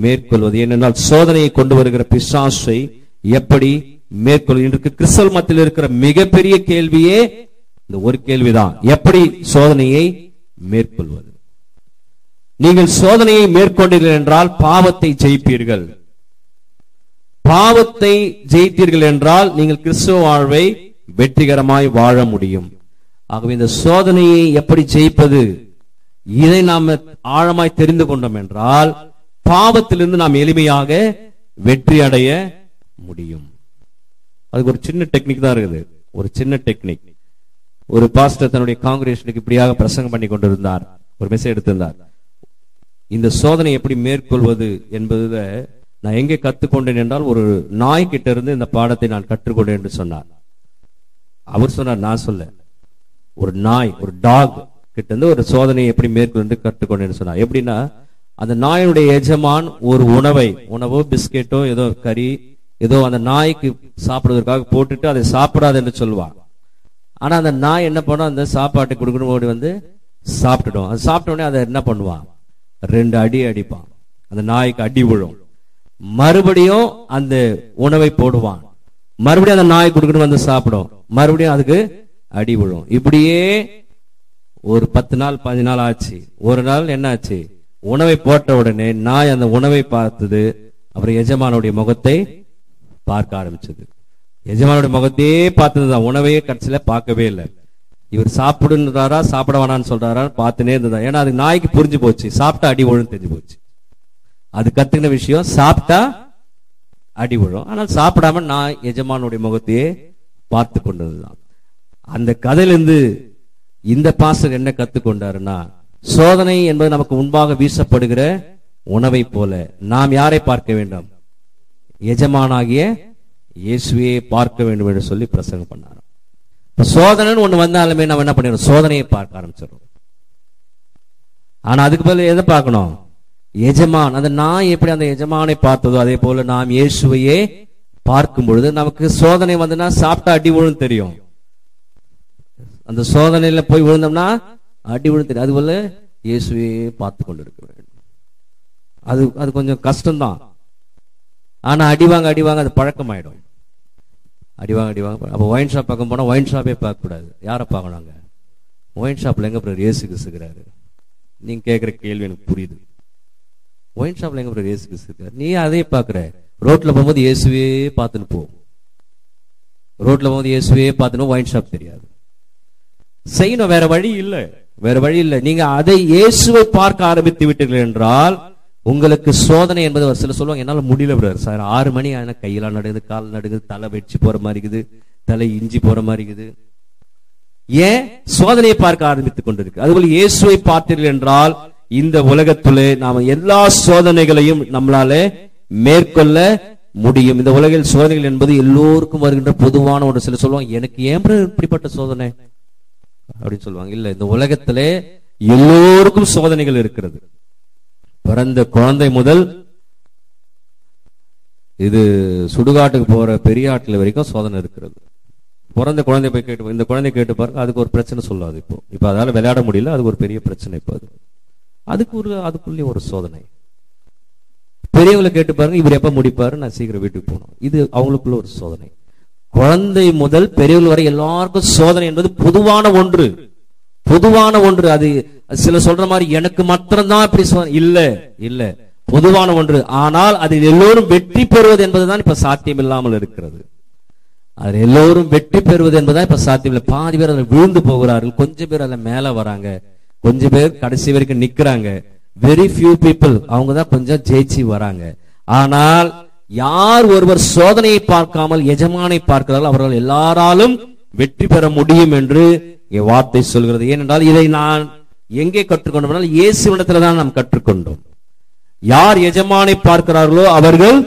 மேற்கொள்வது? ஏனென்றால் சோதனையை கொண்டு வருகிற பிசாசை எப்படி மேற்கொள்வது? இன்றைக்கு கிறிஸ்தவ மத்தியில் இருக்கிற மிகப்பெரிய கேள்வியே இந்த ஒரு கேள்விதான், எப்படி சோதனையை மேற்கொள்வது? நீங்கள் சோதனையை மேற்கொண்டீர்கள் என்றால் பாவத்தை ஜெயிப்பீர்கள். பாவத்தை ஜெயித்தீர்கள் என்றால் நீங்கள் கிறிஸ்துவ வாழ்வை வெற்றிகரமாய் வாழ முடியும். ஆகவே இந்த சோதனையை எப்படி ஜெயிப்பது, இதை நாம் ஆழமாய் தெரிந்து கொண்டோம் என்றால் பாவத்திலிருந்து நாம் எளிமையாக வெற்றி அடைய முடியும். அதுக்கு ஒரு சின்ன டெக்னிக் தான் இருக்குது. ஒரு சின்ன டெக்னிக். ஒரு பாஸ்டர் தன்னுடைய காங்கிரேஷனுக்கு இப்படியாக பிரசங்கம் பண்ணி கொண்டிருந்தார், ஒரு மெசேஜ் எடுத்திருந்தார். இந்த சோதனை எப்படி மேற்கொள்வது என்பதுல நான் எங்கே கத்துக்கொண்டேன் என்றால், ஒரு நாய் கிட்ட இருந்து இந்த பாடத்தை நான் கற்றுக்கொண்டேன் என்று சொன்னார். அவர் சொன்னார், நான் சொல்ல, ஒரு நாய், ஒரு டாக் கிட்ட இருந்து ஒரு சோதனையை எப்படி மேற்கொண்டு கற்றுக்கொண்டேன்னு சொன்னார். எப்படின்னா, அந்த நாயினுடைய எஜமான் ஒரு உணவோ பிஸ்கெட்டோ ஏதோ கறி ஏதோ அந்த நாய்க்கு சாப்பிடுவதற்காக போட்டுட்டு அதை சாப்பிடாது என்று சொல்லுவான். ஆனா அந்த நாய் என்ன பண்ணும், அந்த சாப்பாட்டை கொடுக்கணும் ஓடி வந்து சாப்பிட்டுடும். அது சாப்பிட்ட உடனே அதை என்ன பண்ணுவான், 2 அடி அடிப்பான். அந்த நாய்க்கு அடி விழும். மறுபடியும் அந்த உணவை போடுவான். மறுபடியும் அந்த நாய் கொடுக்கணும் வந்து சாப்பிடும். மறுபடியும் அதுக்கு அடி விழும். இப்படியே ஒரு 10 நாள் 15 நாள் ஆச்சு. ஒரு நாள் என்ன ஆச்சு, உணவை போட்ட உடனே நாய் அந்த உணவை பார்த்தது, அப்புறம் எஜமானுடைய முகத்தை பார்க்க ஆரம்பிச்சது. எஜமானுடைய முகத்தையே பார்த்ததுதான், உணவையே கடைசியில பார்க்கவே இல்லை. இவர் சாப்பிடுன்றாரா சாப்பிட வேணான்னு சொல்றாரா பார்த்துனே இருந்ததா. ஏன்னா அது நாய்க்கு புரிஞ்சு போச்சு, சாப்பிட்டா அடி விழும் தெரிஞ்சு போச்சு. அது கத்துக்கின விஷயம், சாப்பிட்டா அடி விழும். ஆனால் சாப்பிடாம நாய் எஜமானுடைய முகத்தையே பார்த்து கொண்டதுதான். அந்த கதையிலிருந்து இந்த பாஸ்டர் என்ன கத்துக்கொண்டாருன்னா, சோதனை என்பது நமக்கு முன்பாக வீசப்படுகிற உணவை போல நாம் யாரை பார்க்க வேண்டும், எஜமானாகிய இயேசுவே பார்க்க வேண்டும் என்று சொல்லி பிரசங்கம் பண்ணார். சோதனை ஒண்ணு வந்தாலுமே நம்ம என்ன பண்ணிடுறோம், சோதனையை பார்க்க ஆரம்பிச்சிடும். ஆனா அதுக்கு பதில் எதை பார்க்கணும், எஜமான். அந்த நாய் எப்படி அந்த எஜமானை பார்த்ததோ அதே போல நாம் இயேசுவையே பார்க்கும் பொழுது நமக்கு சோதனை வந்துன்னா சாப்பிட்டா அடி விழும் தெரியும். அந்த சோதனையில போய் விழுந்தோம்னா அடி விழும் தெரியும். அது போல இயேசுவே பார்த்து கொண்டு இருக்க வேண்டும். அது கொஞ்சம் கஷ்டம்தான். ஆனா அடிவாங்க அது பழக்கமாயிடும். அடிவாங்க. அப்ப ஒயின் ஷாப் பக்கம் போனா ஒயின் ஷாப்பே பார்க்க கூடாது. யாரை பார்க்கணுங்க, ஒயின் ஷாப்ல எங்க பிரதர் இயேசு கிறிஸ்துக்கிறாரு? நீங்க கேட்கிற கேள்வி எனக்கு புரியுது. ஒயின் ஷாப்ல எங்க பிரதர் இயேசு கிறிஸ்துக்கிறாரு? நீ அதே பாக்குற. ரோட்ல போகும்போது இயேசுவே பார்த்துன்னு போ. ரோட்ல போகும்போது இயேசுவே பார்த்துன்னு ஒயின் ஷாப் தெரியாது. செய்யணும், வேற வழி இல்லை. நீங்க அதை இயேசுவை பார்க்க ஆரம்பித்து விட்டீர்கள் என்றால் உங்களுக்கு சோதனை என்பது, ஒரு சில சொல்லுவாங்க, என்னால முடியல பிரதர், சார் 6 மணி ஆனா கையெல்லாம் நடுங்குது, கால் நடுங்குது, தலை வெடிச்சு போற மாதிரி இருக்குது, தலை இஞ்சி போற மாதிரி இருக்குது. ஏன்? சோதனையை பார்க்க ஆரம்பித்துக் கொண்டிருக்கு. அதுபோல இயேசுவை பார்த்தீர்கள் என்றால் இந்த உலகத்திலே நாம எல்லா சோதனைகளையும் நம்மளால மேற்கொள்ள முடியும். இந்த உலகில் சோதனைகள் என்பது எல்லோருக்கும் வருகின்ற பொதுவான ஒன்று. சில சொல்லுவாங்க, எனக்கு ஏன் இப்படிப்பட்ட சோதனை அப்படின்னு சொல்லுவாங்க. இல்ல, இந்த உலகத்திலே எல்லோருக்கும் சோதனைகள் இருக்கிறது. பிறந்த குழந்தை முதல் இது சுடுகாட்டுக்கு போற பெரிய ஆட்கள் வரைக்கும் சோதனை இருக்கிறது. பிறந்த குழந்தை போய் கேட்டு, இந்த குழந்தை கேட்டு பாருங்க, அதுக்கு ஒரு பிரச்சனை சொல்லாது. இப்போ அதால விளையாட முடியல, அதுக்கு ஒரு பெரிய பிரச்சனை. இப்போ அதுக்குள்ளே ஒரு சோதனை. பெரியவங்களை கேட்டு பாருங்க, இவர் எப்ப முடிப்பாரு, நான் சீக்கிரம் வீட்டுக்கு போகணும், இது அவங்களுக்குள்ள ஒரு சோதனை. குழந்தை முதல் பெரியவர்கள் வரை எல்லாருக்கும் சோதனை என்பது பொதுவான ஒன்று. பொதுவான ஒன்று. அது சில சொல்ற மாதிரி எனக்கு மாத்திரம்தான் இப்படி இல்ல இல்ல, பொதுவான ஒன்று. ஆனால் அதில் எல்லோரும் வெற்றி பெறுவது என்பதுதான் இப்ப சாத்தியம் இல்லாமல் இருக்கிறது. அதில் எல்லோரும் வெற்றி பெறுவது என்பதுதான் இப்ப சாத்தியம் இல்லை. பாதி பேர் அதில் விழுந்து போகிறார்கள், கொஞ்சம் பேர் அதில் மேல வராங்க, கொஞ்சம் பேர் கடைசி வரைக்கும் நிக்கிறாங்க. வெரி ஃபியூ பீப்புள் அவங்க தான் கொஞ்சம் ஜெயிச்சு வராங்க. ஆனால் யார் ஒருவர் சோதனையை பார்க்காமல் எஜமானை பார்க்கிறார்கள் அவர்கள் எல்லாராலும் வெற்றி பெற முடியும் என்று வார்த்தை சொல்கிறது. ஏனென்றால் இதை நான் எங்கே கற்றுக்கொண்டோம்? இயேசுவிடத்தில்தான் நாம் கற்றுக்கொண்டோம். யார் எஜமானை பார்க்கிறார்களோ அவர்கள்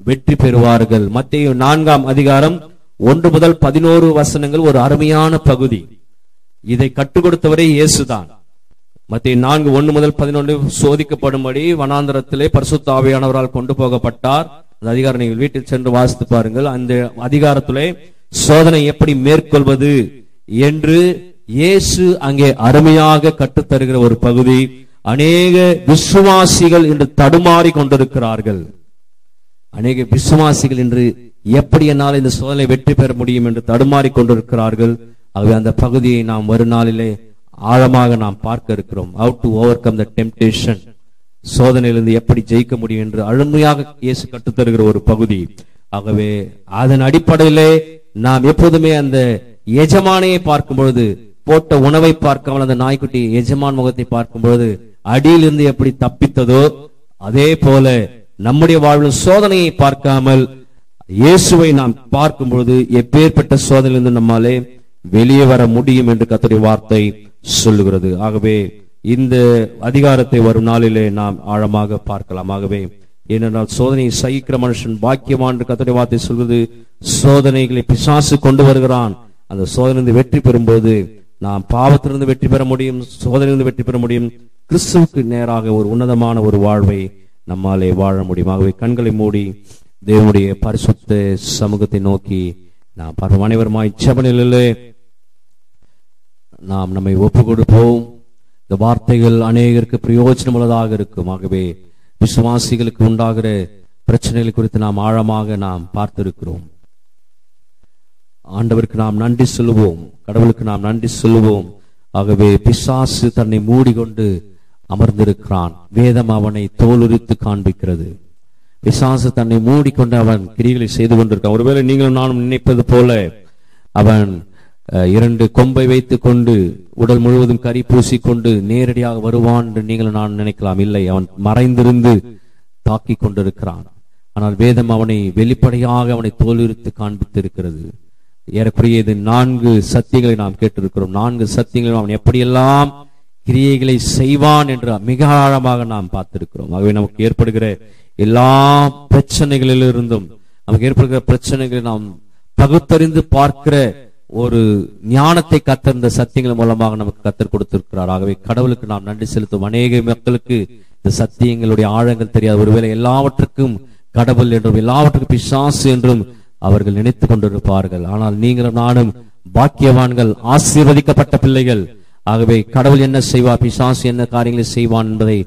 வெற்றி பெறுவார்கள். மத்தேயு 4ஆம் அதிகாரம் 1 முதல் 11 வசனங்கள் ஒரு அருமையான பகுதி. இதை கற்றுக் கொடுத்தவரே இயேசுதான். மத்தேயு 4:1 முதல் 11 சோதிக்கப்படும்படி வனாந்தரத்திலே பரிசுத்த ஆவியானவரால் கொண்டு போகப்பட்டார். அந்த அதிகாரம் நீங்கள் வீட்டில் சென்று வாசித்து பாருங்கள். அந்த அதிகாரத்திலே சோதனை எப்படி மேற்கொள்வது என்று இயேசு அங்கே அருமையாக கற்றுத்தருகிற ஒரு பகுதி. அநேக விசுவாசிகள் இன்று தடுமாறி கொண்டிருக்கிறார்கள். அநேக விசுவாசிகள் இன்று எப்படி என்னால் இந்த சோதனை வெற்றி பெற முடியும் என்று தடுமாறி கொண்டிருக்கிறார்கள். ஆகவே அந்த பகுதியை நாம் வரும் நாளிலே ஆழமாக நாம் பார்க்க இருக்கிறோம். How to overcome the temptation, சோதனையிலிருந்து எப்படி ஜெயிக்க முடியும் என்று அருமையாக இயேசு கற்றுத்தருகிற ஒரு பகுதி. ஆகவே அதன் அடிப்படையிலே நாம் எப்போதுமே அந்த எஜமானையை பார்க்கும் பொழுது, போட்ட உணவை பார்க்காமல் அந்த நாய்க்குட்டி எஜமான் முகத்தை பார்க்கும் பொழுது அடியிலிருந்து எப்படி தப்பித்ததோ அதே போல நம்முடைய வாழ்வில் சோதனையை பார்க்காமல் இயேசுவை நாம் பார்க்கும் பொழுது எப்பேற்பட்ட சோதனையிலிருந்து நம்மாலே வெளியே வர முடியும் என்று கர்த்தருடைய வார்த்தை சொல்லுகிறது. ஆகவே இந்த அதிகாரத்தை வரும் நாளிலே நாம் ஆழமாக பார்க்கலாம். ஆகவே ஏனென்றால் சோதனையை சகிக்கிற மனுஷன் பாக்கியவான் என்று கர்த்தருடைய வார்த்தை சொல்கிறது. சோதனைகளை பிசாசு கொண்டு வருகிறான். அந்த சோதனையிலிருந்து வெற்றி பெறும்போது நாம் பாவத்திலிருந்து வெற்றி பெற முடியும், சோதனையிலிருந்து வெற்றி பெற முடியும். கிறிஸ்துவுக்கு நேராக ஒரு உன்னதமான ஒரு வாழ்வை நம்மாலே வாழ முடியும். ஆகவே கண்களை மூடி தேவனுடைய பரிசுத்த சமூகத்தை நோக்கி நாம் பார்ப்போம். அனைவருமாய் ஜெபநிலையிலே நாம் நம்மை ஒப்பு கொடுப்போம். இந்த வார்த்தைகள் அநேகருக்கு பிரயோஜனம் உள்ளதாக இருக்கும். ஆகவே விசுவாசிகளுக்கு உண்டாகிற பிரச்சனைகள் குறித்து நாம் ஆழமாக நாம் பார்த்திருக்கிறோம். ஆண்டவருக்கு நாம் நன்றி சொல்லுவோம், கடவுளுக்கு நாம் நன்றி சொல்லுவோம். ஆகவே பிசாசு தன்னை மூடிக்கொண்டு அமர்ந்திருக்கிறான். வேதம் அவனை தோலுரித்து காண்பிக்கிறது. பிசாசு தன்னை மூடிக்கொண்டு அவன் கிரிகளை செய்து கொண்டிருக்கான். ஒருவேளை நீங்களும் நானும் நினைப்பது போல அவன் 2 கொம்பை வைத்துக் கொண்டு உடல் முழுவதும் கரி பூசிக்கொண்டு நேரடியாக வருவான் என்று நீங்களும் நான் நினைக்கலாம். இல்லை, அவன் மறைந்திருந்து தாக்கி கொண்டிருக்கிறான். ஆனால் வேதம் அவனை வெளிப்படையாக அவனை தோலுரித்து காண்பித்திருக்கிறது. ஏறக்குறைய இது 4 சத்தியங்களை நாம் கேட்டிருக்கிறோம். 4 சத்தியங்களை அவன் எப்படியெல்லாம் கிரியைகளை செய்வான் என்று மிக ஆழமாக நாம் பார்த்திருக்கிறோம். ஆகவே நமக்கு ஏற்படுகிற எல்லா பிரச்சனைகளிலிருந்தும் நமக்கு ஏற்படுகிற பிரச்சனைகளை நாம் பகுத்தறிந்து பார்க்கிற ஒரு ஞானத்தை கர்த்தர் இந்த சத்தியங்கள் மூலமாக நமக்கு கர்த்தர் கொடுத்திருக்கிறார். ஆகவே கடவுளுக்கு நாம் நன்றி செலுத்தும். அநேக மக்களுக்கு இந்த சத்தியங்களுடைய ஆழங்கள் தெரியாது. ஒருவேளை எல்லாவற்றுக்கும் கடவுள் என்றும் எல்லாவற்றுக்கும் பிசாசு என்றும் அவர்கள் நினைத்துக் கொண்டிருப்பார்கள். ஆனால் நீங்களும் நானும் பாக்கியவான்கள், ஆசீர்வதிக்கப்பட்ட பிள்ளைகள். ஆகவே கடவுள் என்ன செய்வார், பிசாசு என்ன காரியங்களை செய்வான் என்பதை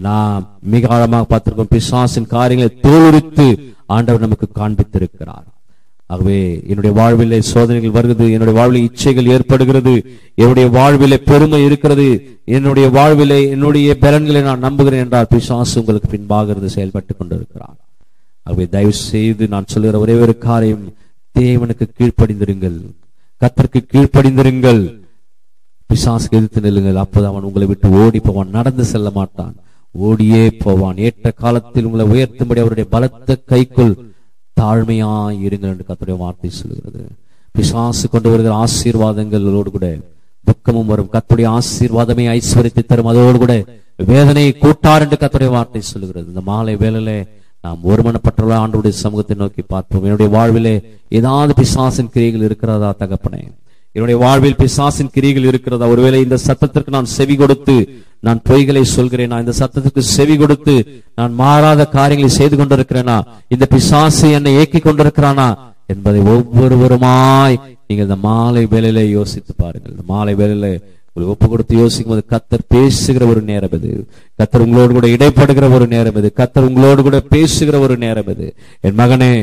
நாம் மிக ஆழமாக பார்த்திருக்கோம். பிசாசின் காரியங்களை தோலுரித்து ஆண்டவர் நமக்கு காண்பித்திருக்கிறார். ஆகவே என்னுடைய வாழ்விலே சோதனைகள் வருகிறது, என்னுடைய வாழ்விலே இச்சைகள் ஏற்படுகிறது, என்னுடைய வாழ்விலே பெருமை இருக்கிறது, என்னுடைய வாழ்விலே என்னுடைய பலன்களை நான் நம்புகிறேன் என்றால் பிசாசு உங்களுக்கு பின்பாக இருந்து செயல்பட்டுக் கொண்டிருக்கிறார். ஆகவே தயவு செய்து நான் சொல்லுகிற ஒரே ஒரு காரியம், தேவனுக்கு கீழ்ப்படிந்திருங்கள், கர்த்தருக்கு கீழ்ப்படிந்திருங்கள், பிசாசுக்கு எதிர்த்து நில்லுங்கள். அப்போது அவன் உங்களை விட்டு ஓடி போவான், நடந்து செல்ல மாட்டான், ஓடியே போவான். ஏற்ற காலத்தில் உங்களை உயர்த்தும்படி அவருடைய பலத்த கைக்குள் தாழ்மையாய் இருங்கள் என்று கர்த்தருடைய வார்த்தை சொல்கிறது. பிசாசு கொண்டு வருகிற ஆசீர்வாதங்களோடு கூட துக்கமும் வரும். கர்த்தருடைய ஆசீர்வாதமே ஐஸ்வர்யத்தை தரும், அதோடு கூட வேதனையை கூட்டார் என்று கர்த்தருடைய வார்த்தை சொல்கிறது. இந்த மாலை வேளையிலே நாம் ஒருமனப்பட்டுள்ள ஆண்டவருடைய சமூகத்தை நோக்கி பார்ப்போம். என்னுடைய வாழ்விலே ஏதாவது பிசாசின் கிரியைகள் இருக்கிறதா தகப்பனே? என்னுடைய வாழ்வில் பிசாசின் கிரியைகள் இருக்கிறதா? ஒருவேளை இந்த சத்தத்திற்கு நான் செவி கொடுத்து நான் பொய்களை சொல்கிறேனா? இந்த சத்தத்துக்கு செவி கொடுத்து நான் மாறாத காரியங்களை செய்து கொண்டிருக்கிறேனா? இந்த பிசாசு என்னை ஏக்கி கொண்டிருக்கிறானா என்பதை ஒவ்வொருவருமாய் நீங்கள் இந்த மாலை வேளையிலே யோசித்து பாருங்கள். இந்த மாலை வேளையிலே ஒப்பு கொடுத்து யோசிக்கும் போது கர்த்தர் பேசுகிற ஒரு நேரம் இது. கர்த்தர் உங்களோடு கூட இடைப்படுகிற ஒரு நேரம் இது. கர்த்தர் உங்களோடு கூட பேசுகிற ஒரு நேரம் இது. என் மகனே,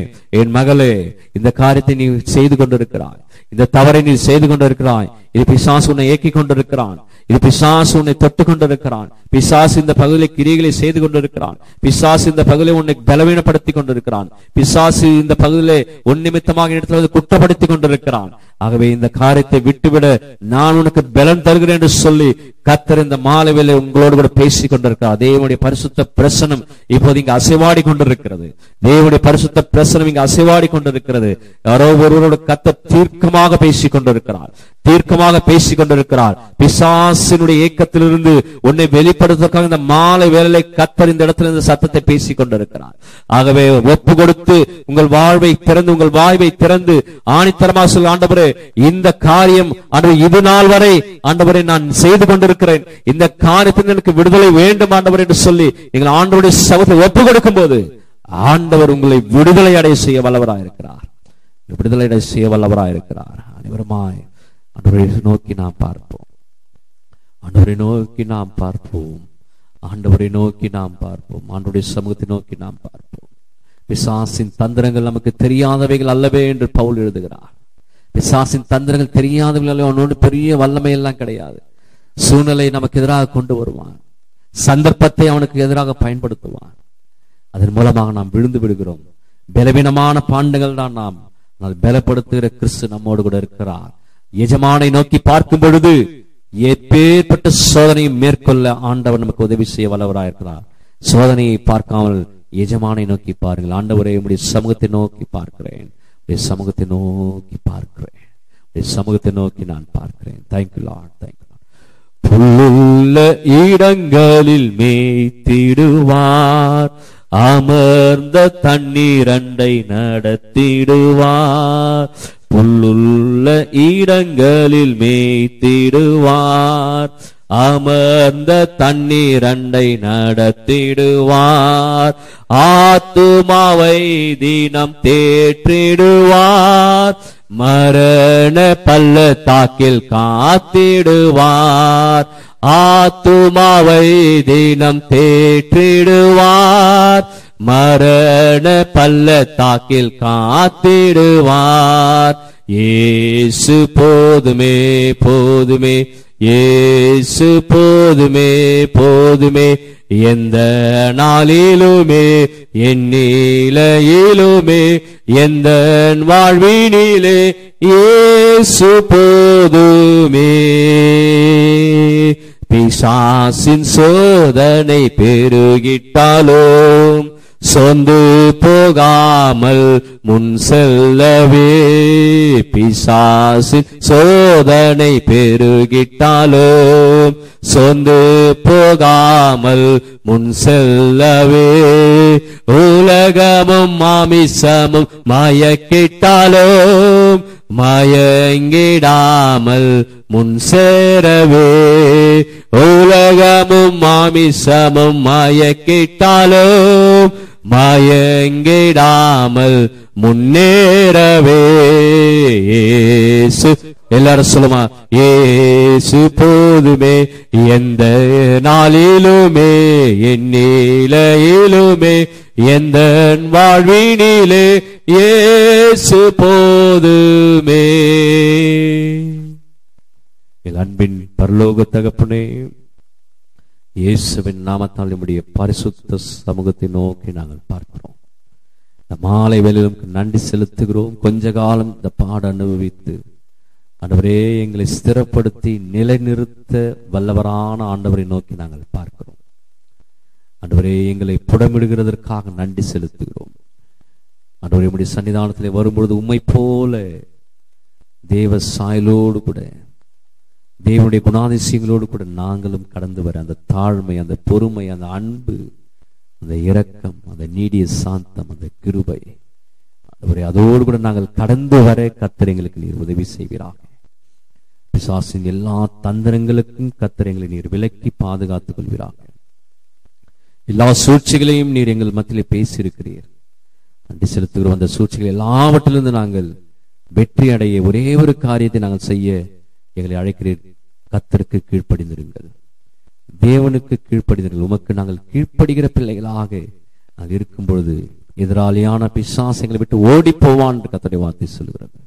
என் மகளே, இந்த காரியத்தை நீ செய்து கொண்டிருக்கிறாய், இந்த தவறை நீ செய்து கொண்டிருக்கிறாய், இது பிசாசு உன்னை ஏக்கிக் கொண்டிருக்கிறான், இது பிசாசு உன்னை தொட்டு கொண்டிருக்கிறான், பிசாசு இந்த பகுதியில் கிரியைகளை செய்து கொண்டிருக்கிறான், பிசாசு இந்த பகுதியில் உன்னை பலவீனப்படுத்தி கொண்டிருக்கிறான், பிசாசு இந்த பகுதியிலே உன் நிமித்தமாக இடத்துல வந்து குற்றப்படுத்தி கொண்டிருக்கிறான். ஆகவே இந்த காரியத்தை விட்டுவிட நான் உனக்கு பலன் தருகிறேன் என்று சொல்லி கர்த்தர் இந்த மாலை வேளை உங்களோடு கூட பேசிக் கொண்டிருக்கிறார். தேவனுடைய பரிசுத்த பிரசனம் இப்போது இங்கு அசைவாடி கொண்டிருக்கிறது. தேவனுடைய பரிசுத்த பிரசனம் இங்கு அசைவாடி கொண்டிருக்கிறது. யாரோ ஒருவரோடு கர்த்தர் தீர்க்கமாக பேசிக் கொண்டிருக்கிறார், தீர்க்கமாக பேசிக் கொண்டிருக்கிறார். பிசாசினுடைய ஏக்கத்திலிருந்து உன்னை வெளிப்படுத்துவதற்காக இந்த மாலை வேளையிலே கர்த்தர் இந்த இடத்துல இந்த சத்தத்தை பேசிக் கொண்டிருக்கிறார். ஆகவே ஒப்பு கொடுத்து உங்கள் வாழ்வை திறந்து, உங்கள் வாய்வை திறந்து ஆணித்தரமாக சொல்ல, ஆண்டவரே இந்த காரியம் ஆண்டவரே இது நாள் வரை ஆண்டவரே நான் செய்து கொண்டிருக்கிறேன், இந்த காரியத்தில் எனக்கு விடுதலை வேண்டும் ஆண்டவர் என்று சொல்லி நீங்கள் ஆண்டவருடைய சமூகத்தை ஒப்பு கொடுக்கும் போது ஆண்டவர் உங்களை விடுதலை அடைய செய்ய வல்லவராயிருக்கிறார், விடுதலை அடைய செய்ய வல்லவராயிருக்கிறார். அனைவருமாய் ஆண்டவரை நோக்கி நாம் பார்ப்போம், ஆண்டவரை நோக்கி நாம் பார்ப்போம், ஆண்டவரை நோக்கி நாம் பார்ப்போம், ஆண்டவருடைய சமூகத்தை நோக்கி நாம் பார்ப்போம். பிசாசின் தந்திரங்கள் நமக்கு தெரியாதவைகள் அல்லவே என்று பவுல் எழுதுகிறார். பிசாசின் தந்திரங்கள் தெரியாதவைகள், அவனோடு பெரிய வல்லமை எல்லாம் கிடையாது. சூழ்நிலை நமக்கு எதிராக கொண்டு வருவான், சந்தர்ப்பத்தை அவனுக்கு எதிராக பயன்படுத்துவான். அதன் மூலமாக நாம் விழுந்து விடுகிறோம். பலவீனமான பாண்டங்கள் தான் நாம். பலப்படுத்துகிற கிறிஸ்து நம்மோடு கூட இருக்கிறார். எஜமானை நோக்கி பார்க்கும் பொழுது எப்பேற்பட்ட சோதனையை மேற்கொள்ள ஆண்டவர் நமக்கு உதவி செய்ய வல்லவராயிருக்கிறார். சோதனையை பார்க்காமல் எஜமானை நோக்கி பாருங்கள். ஆண்டவரே, உம்முடைய சமூகத்தை நோக்கி பார்க்கிறேன், உடைய சமூகத்தை நோக்கி பார்க்கிறேன், உடைய சமூகத்தை நோக்கி நான் பார்க்கிறேன். Thank you Lord, thank you. புல்லுள்ள இடங்களில் மேய்த்திடுவார், அமர்ந்த தண்ணீர் அண்டை நடத்திடுவார். புல்லுள்ள இடங்களில் மேய்த்திடுவார், அமர்ந்த தண்ணீர் அண்டை நடத்திடுவார். ஆத்துமாவை தினம் தேற்றிடுவார், மரண பள்ளத்தாக்கில் காத்திடுவார். ஆத்துமாவை தினம் தேற்றிடுவார், மரண பள்ளத்தாக்கில் காத்திடுவார். இயேசு போதுமே போதுமே, இயேசு போதுமே போதுமே, எந்த நாளிலுமே என் நிலையிலுமே எந்த வாழ்வினிலே இயேசு போதுமே. பிசாசின் சோதனை பெருகிட்டாலும் சொந்து போகாமல் முன் செல்லவே. பிசாசின் சோதனை பெருகிட்டாலும் சொந்து போகாமல் முன் செல்லவே. உலகமும் மாமிசமும் மயக்கிட்டாலும் மயங்கிடாமல் முன் சேரவே. உலகமும் மாமிசமும் மயக்கிட்டாலும் மயங்கிடாமல் முன்னேறவே. இயேசு, எல்லாரும் சொல்லுமா, இயேசு போதுமே எந்த நாளிலுமே என் நிலையிலுமே எந்த வாழ்வினிலே இயேசு போதுமே. என் அன்பின் பரலோக தகப்பனே, இயேசுவின் நாமத்தால் நம்முடைய பரிசுத்த சமூகத்தை நோக்கி நாங்கள் பார்க்கிறோம். இந்த மாலை வேளையிலும் நன்றி செலுத்துகிறோம். கொஞ்ச காலம் இந்த பாட அனுபவித்து ஆண்டவரே எங்களை ஸ்திரப்படுத்தி நிலைநிறுத்த வல்லவரான ஆண்டவரை நோக்கி நாங்கள் பார்க்கிறோம். ஆண்டவரே, எங்களை புடமிடுகிறதற்காக நன்றி செலுத்துகிறோம். ஆண்டவரே, நம்முடைய சன்னிதானத்திலே வரும்பொழுது உம்மை போல தேவ சாயலோடு கூட தேவனுடைய குணாதிசயங்களோடு கூட நாங்களும் கடந்து வர அந்த தாழ்மை, அந்த பொறுமை, அந்த அன்பு, அந்த இரக்கம், அந்த நீடிய சாந்தம், அந்த கிருபை, அதோடு கூட நாங்கள் கடந்து வர கர்த்தர் எங்களுக்கு நீர் உதவி செய்வீராக. பிசாசின் எல்லா தந்திரங்களுக்கும் கர்த்தர் எங்களை நீர் விலக்கி பாதுகாத்துக் கொள்வீராக. எல்லா சூழ்ச்சிகளையும் நீர் எங்கள் மத்தியிலே பேசியிருக்கிறீர். நன்றி செலுத்துகிறோம். அந்த சூழ்ச்சிகள் எல்லாவற்றிலிருந்து நாங்கள் வெற்றி அடைய ஒரே ஒரு காரியத்தை நாங்கள் செய்ய எங்களை அழைக்கிறீர். கர்த்தருக்கு கீழ்ப்படிந்திருங்கள், தேவனுக்கு கீழ்ப்படிந்திருங்கள். உமக்கு நாங்கள் கீழ்ப்படுகிற பிள்ளைகளாக நாங்கள் இருக்கும் பொழுது எதிராளியான பிசாசங்களை விட்டு ஓடி போவான் என்று கர்த்தருடைய வார்த்தை சொல்கிறது.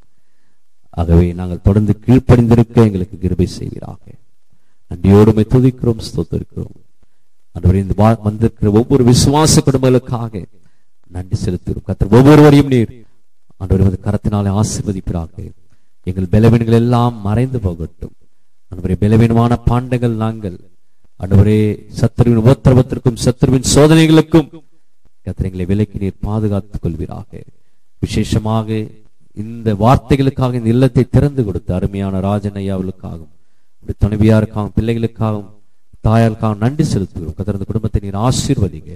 ஆகவே நாங்கள் தொடர்ந்து கீழ்ப்படிந்திருக்க எங்களுக்கு கிருபை செய்வீராக. நன்றியோடுமை துதிக்கிறோம், ஸ்தோத்திரிக்கிறோம். ஆண்டவரே, இந்த வந்திருக்கிற ஒவ்வொரு விசுவாச குடும்பங்களுக்காக நன்றி செலுத்துகிறோம். கர்த்தர் ஒவ்வொருவரையும் நீர் ஆண்டவரே கரத்தினாலே ஆசீர்வதிப்பீராக. எங்கள் பலவீனங்கள் எல்லாம் மறைந்து போகட்டும். ஆண்டவரே, பலவீனமான பாண்டங்கள் நாங்கள் ஆண்டவரே சத்துருவின் உபத்திரவத்திற்கும் சத்துருவின் சோதனைகளுக்கும் கர்த்தர் எங்களை விலக்கி நீர் பாதுகாத்துக் கொள்வீராக. விசேஷமாக இந்த வார்த்தைகளுக்காக இந்த இல்லத்தை திறந்து கொடுத்த அருமையான ராஜன் ஐயாவுக்காகவும் துணைவியாருக்காகவும் பிள்ளைகளுக்காகவும் தாயாருக்காகவும் நன்றி செலுத்துகிறோம். கர்த்தர் இந்த குடும்பத்தை நீர் ஆசீர்வதிங்க,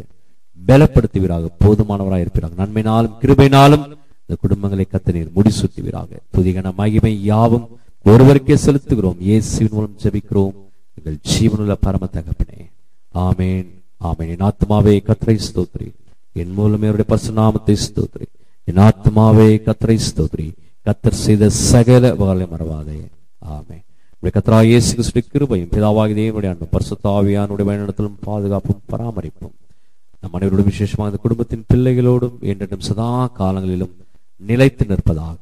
பலப்படுத்துவீராக, போதுமானவராக இருப்பீராக. நன்மையினாலும் கிருபையினாலும் இந்த குடும்பங்களை கர்த்தர் நீர் முடிசூட்டுவீராக. துதிகன மகிமை யாவும் ஒருவருக்கே செலுத்துகிறோம். இயேசுவின் மூலம் ஜெபிக்கிறோம் எங்கள் ஜீவனுள்ள பரம தகப்பனே, ஆமேன், ஆமேன். என் ஆத்மாவே கர்த்தரை ஸ்தோத்திரி, என் மூலமே அவருடைய பரிசுநாமத்தை ஸ்தோத்திரி. என் ஆத்மாவே கர்த்தரை ஸ்தோத்திரி, கர்த்தர் செய்த சகல உபகாரங்களை மறவாதே. ஆமென். கர்த்தராகிய இயேசு கிறிஸ்துவின் கிருபையும் பிதாவாகிய தேவனுடைய அன்பும் பரிசுத்த ஆவியானவருடைய வழிநடத்தலும் பாதுகாப்பும் பராமரிப்பும் நம் அனைவரோடும் விசேஷமாக இந்த குடும்பத்தின் பிள்ளைகளோடும் என்றும் சதா காலங்களிலும் நிலைத்து நிற்பதாக.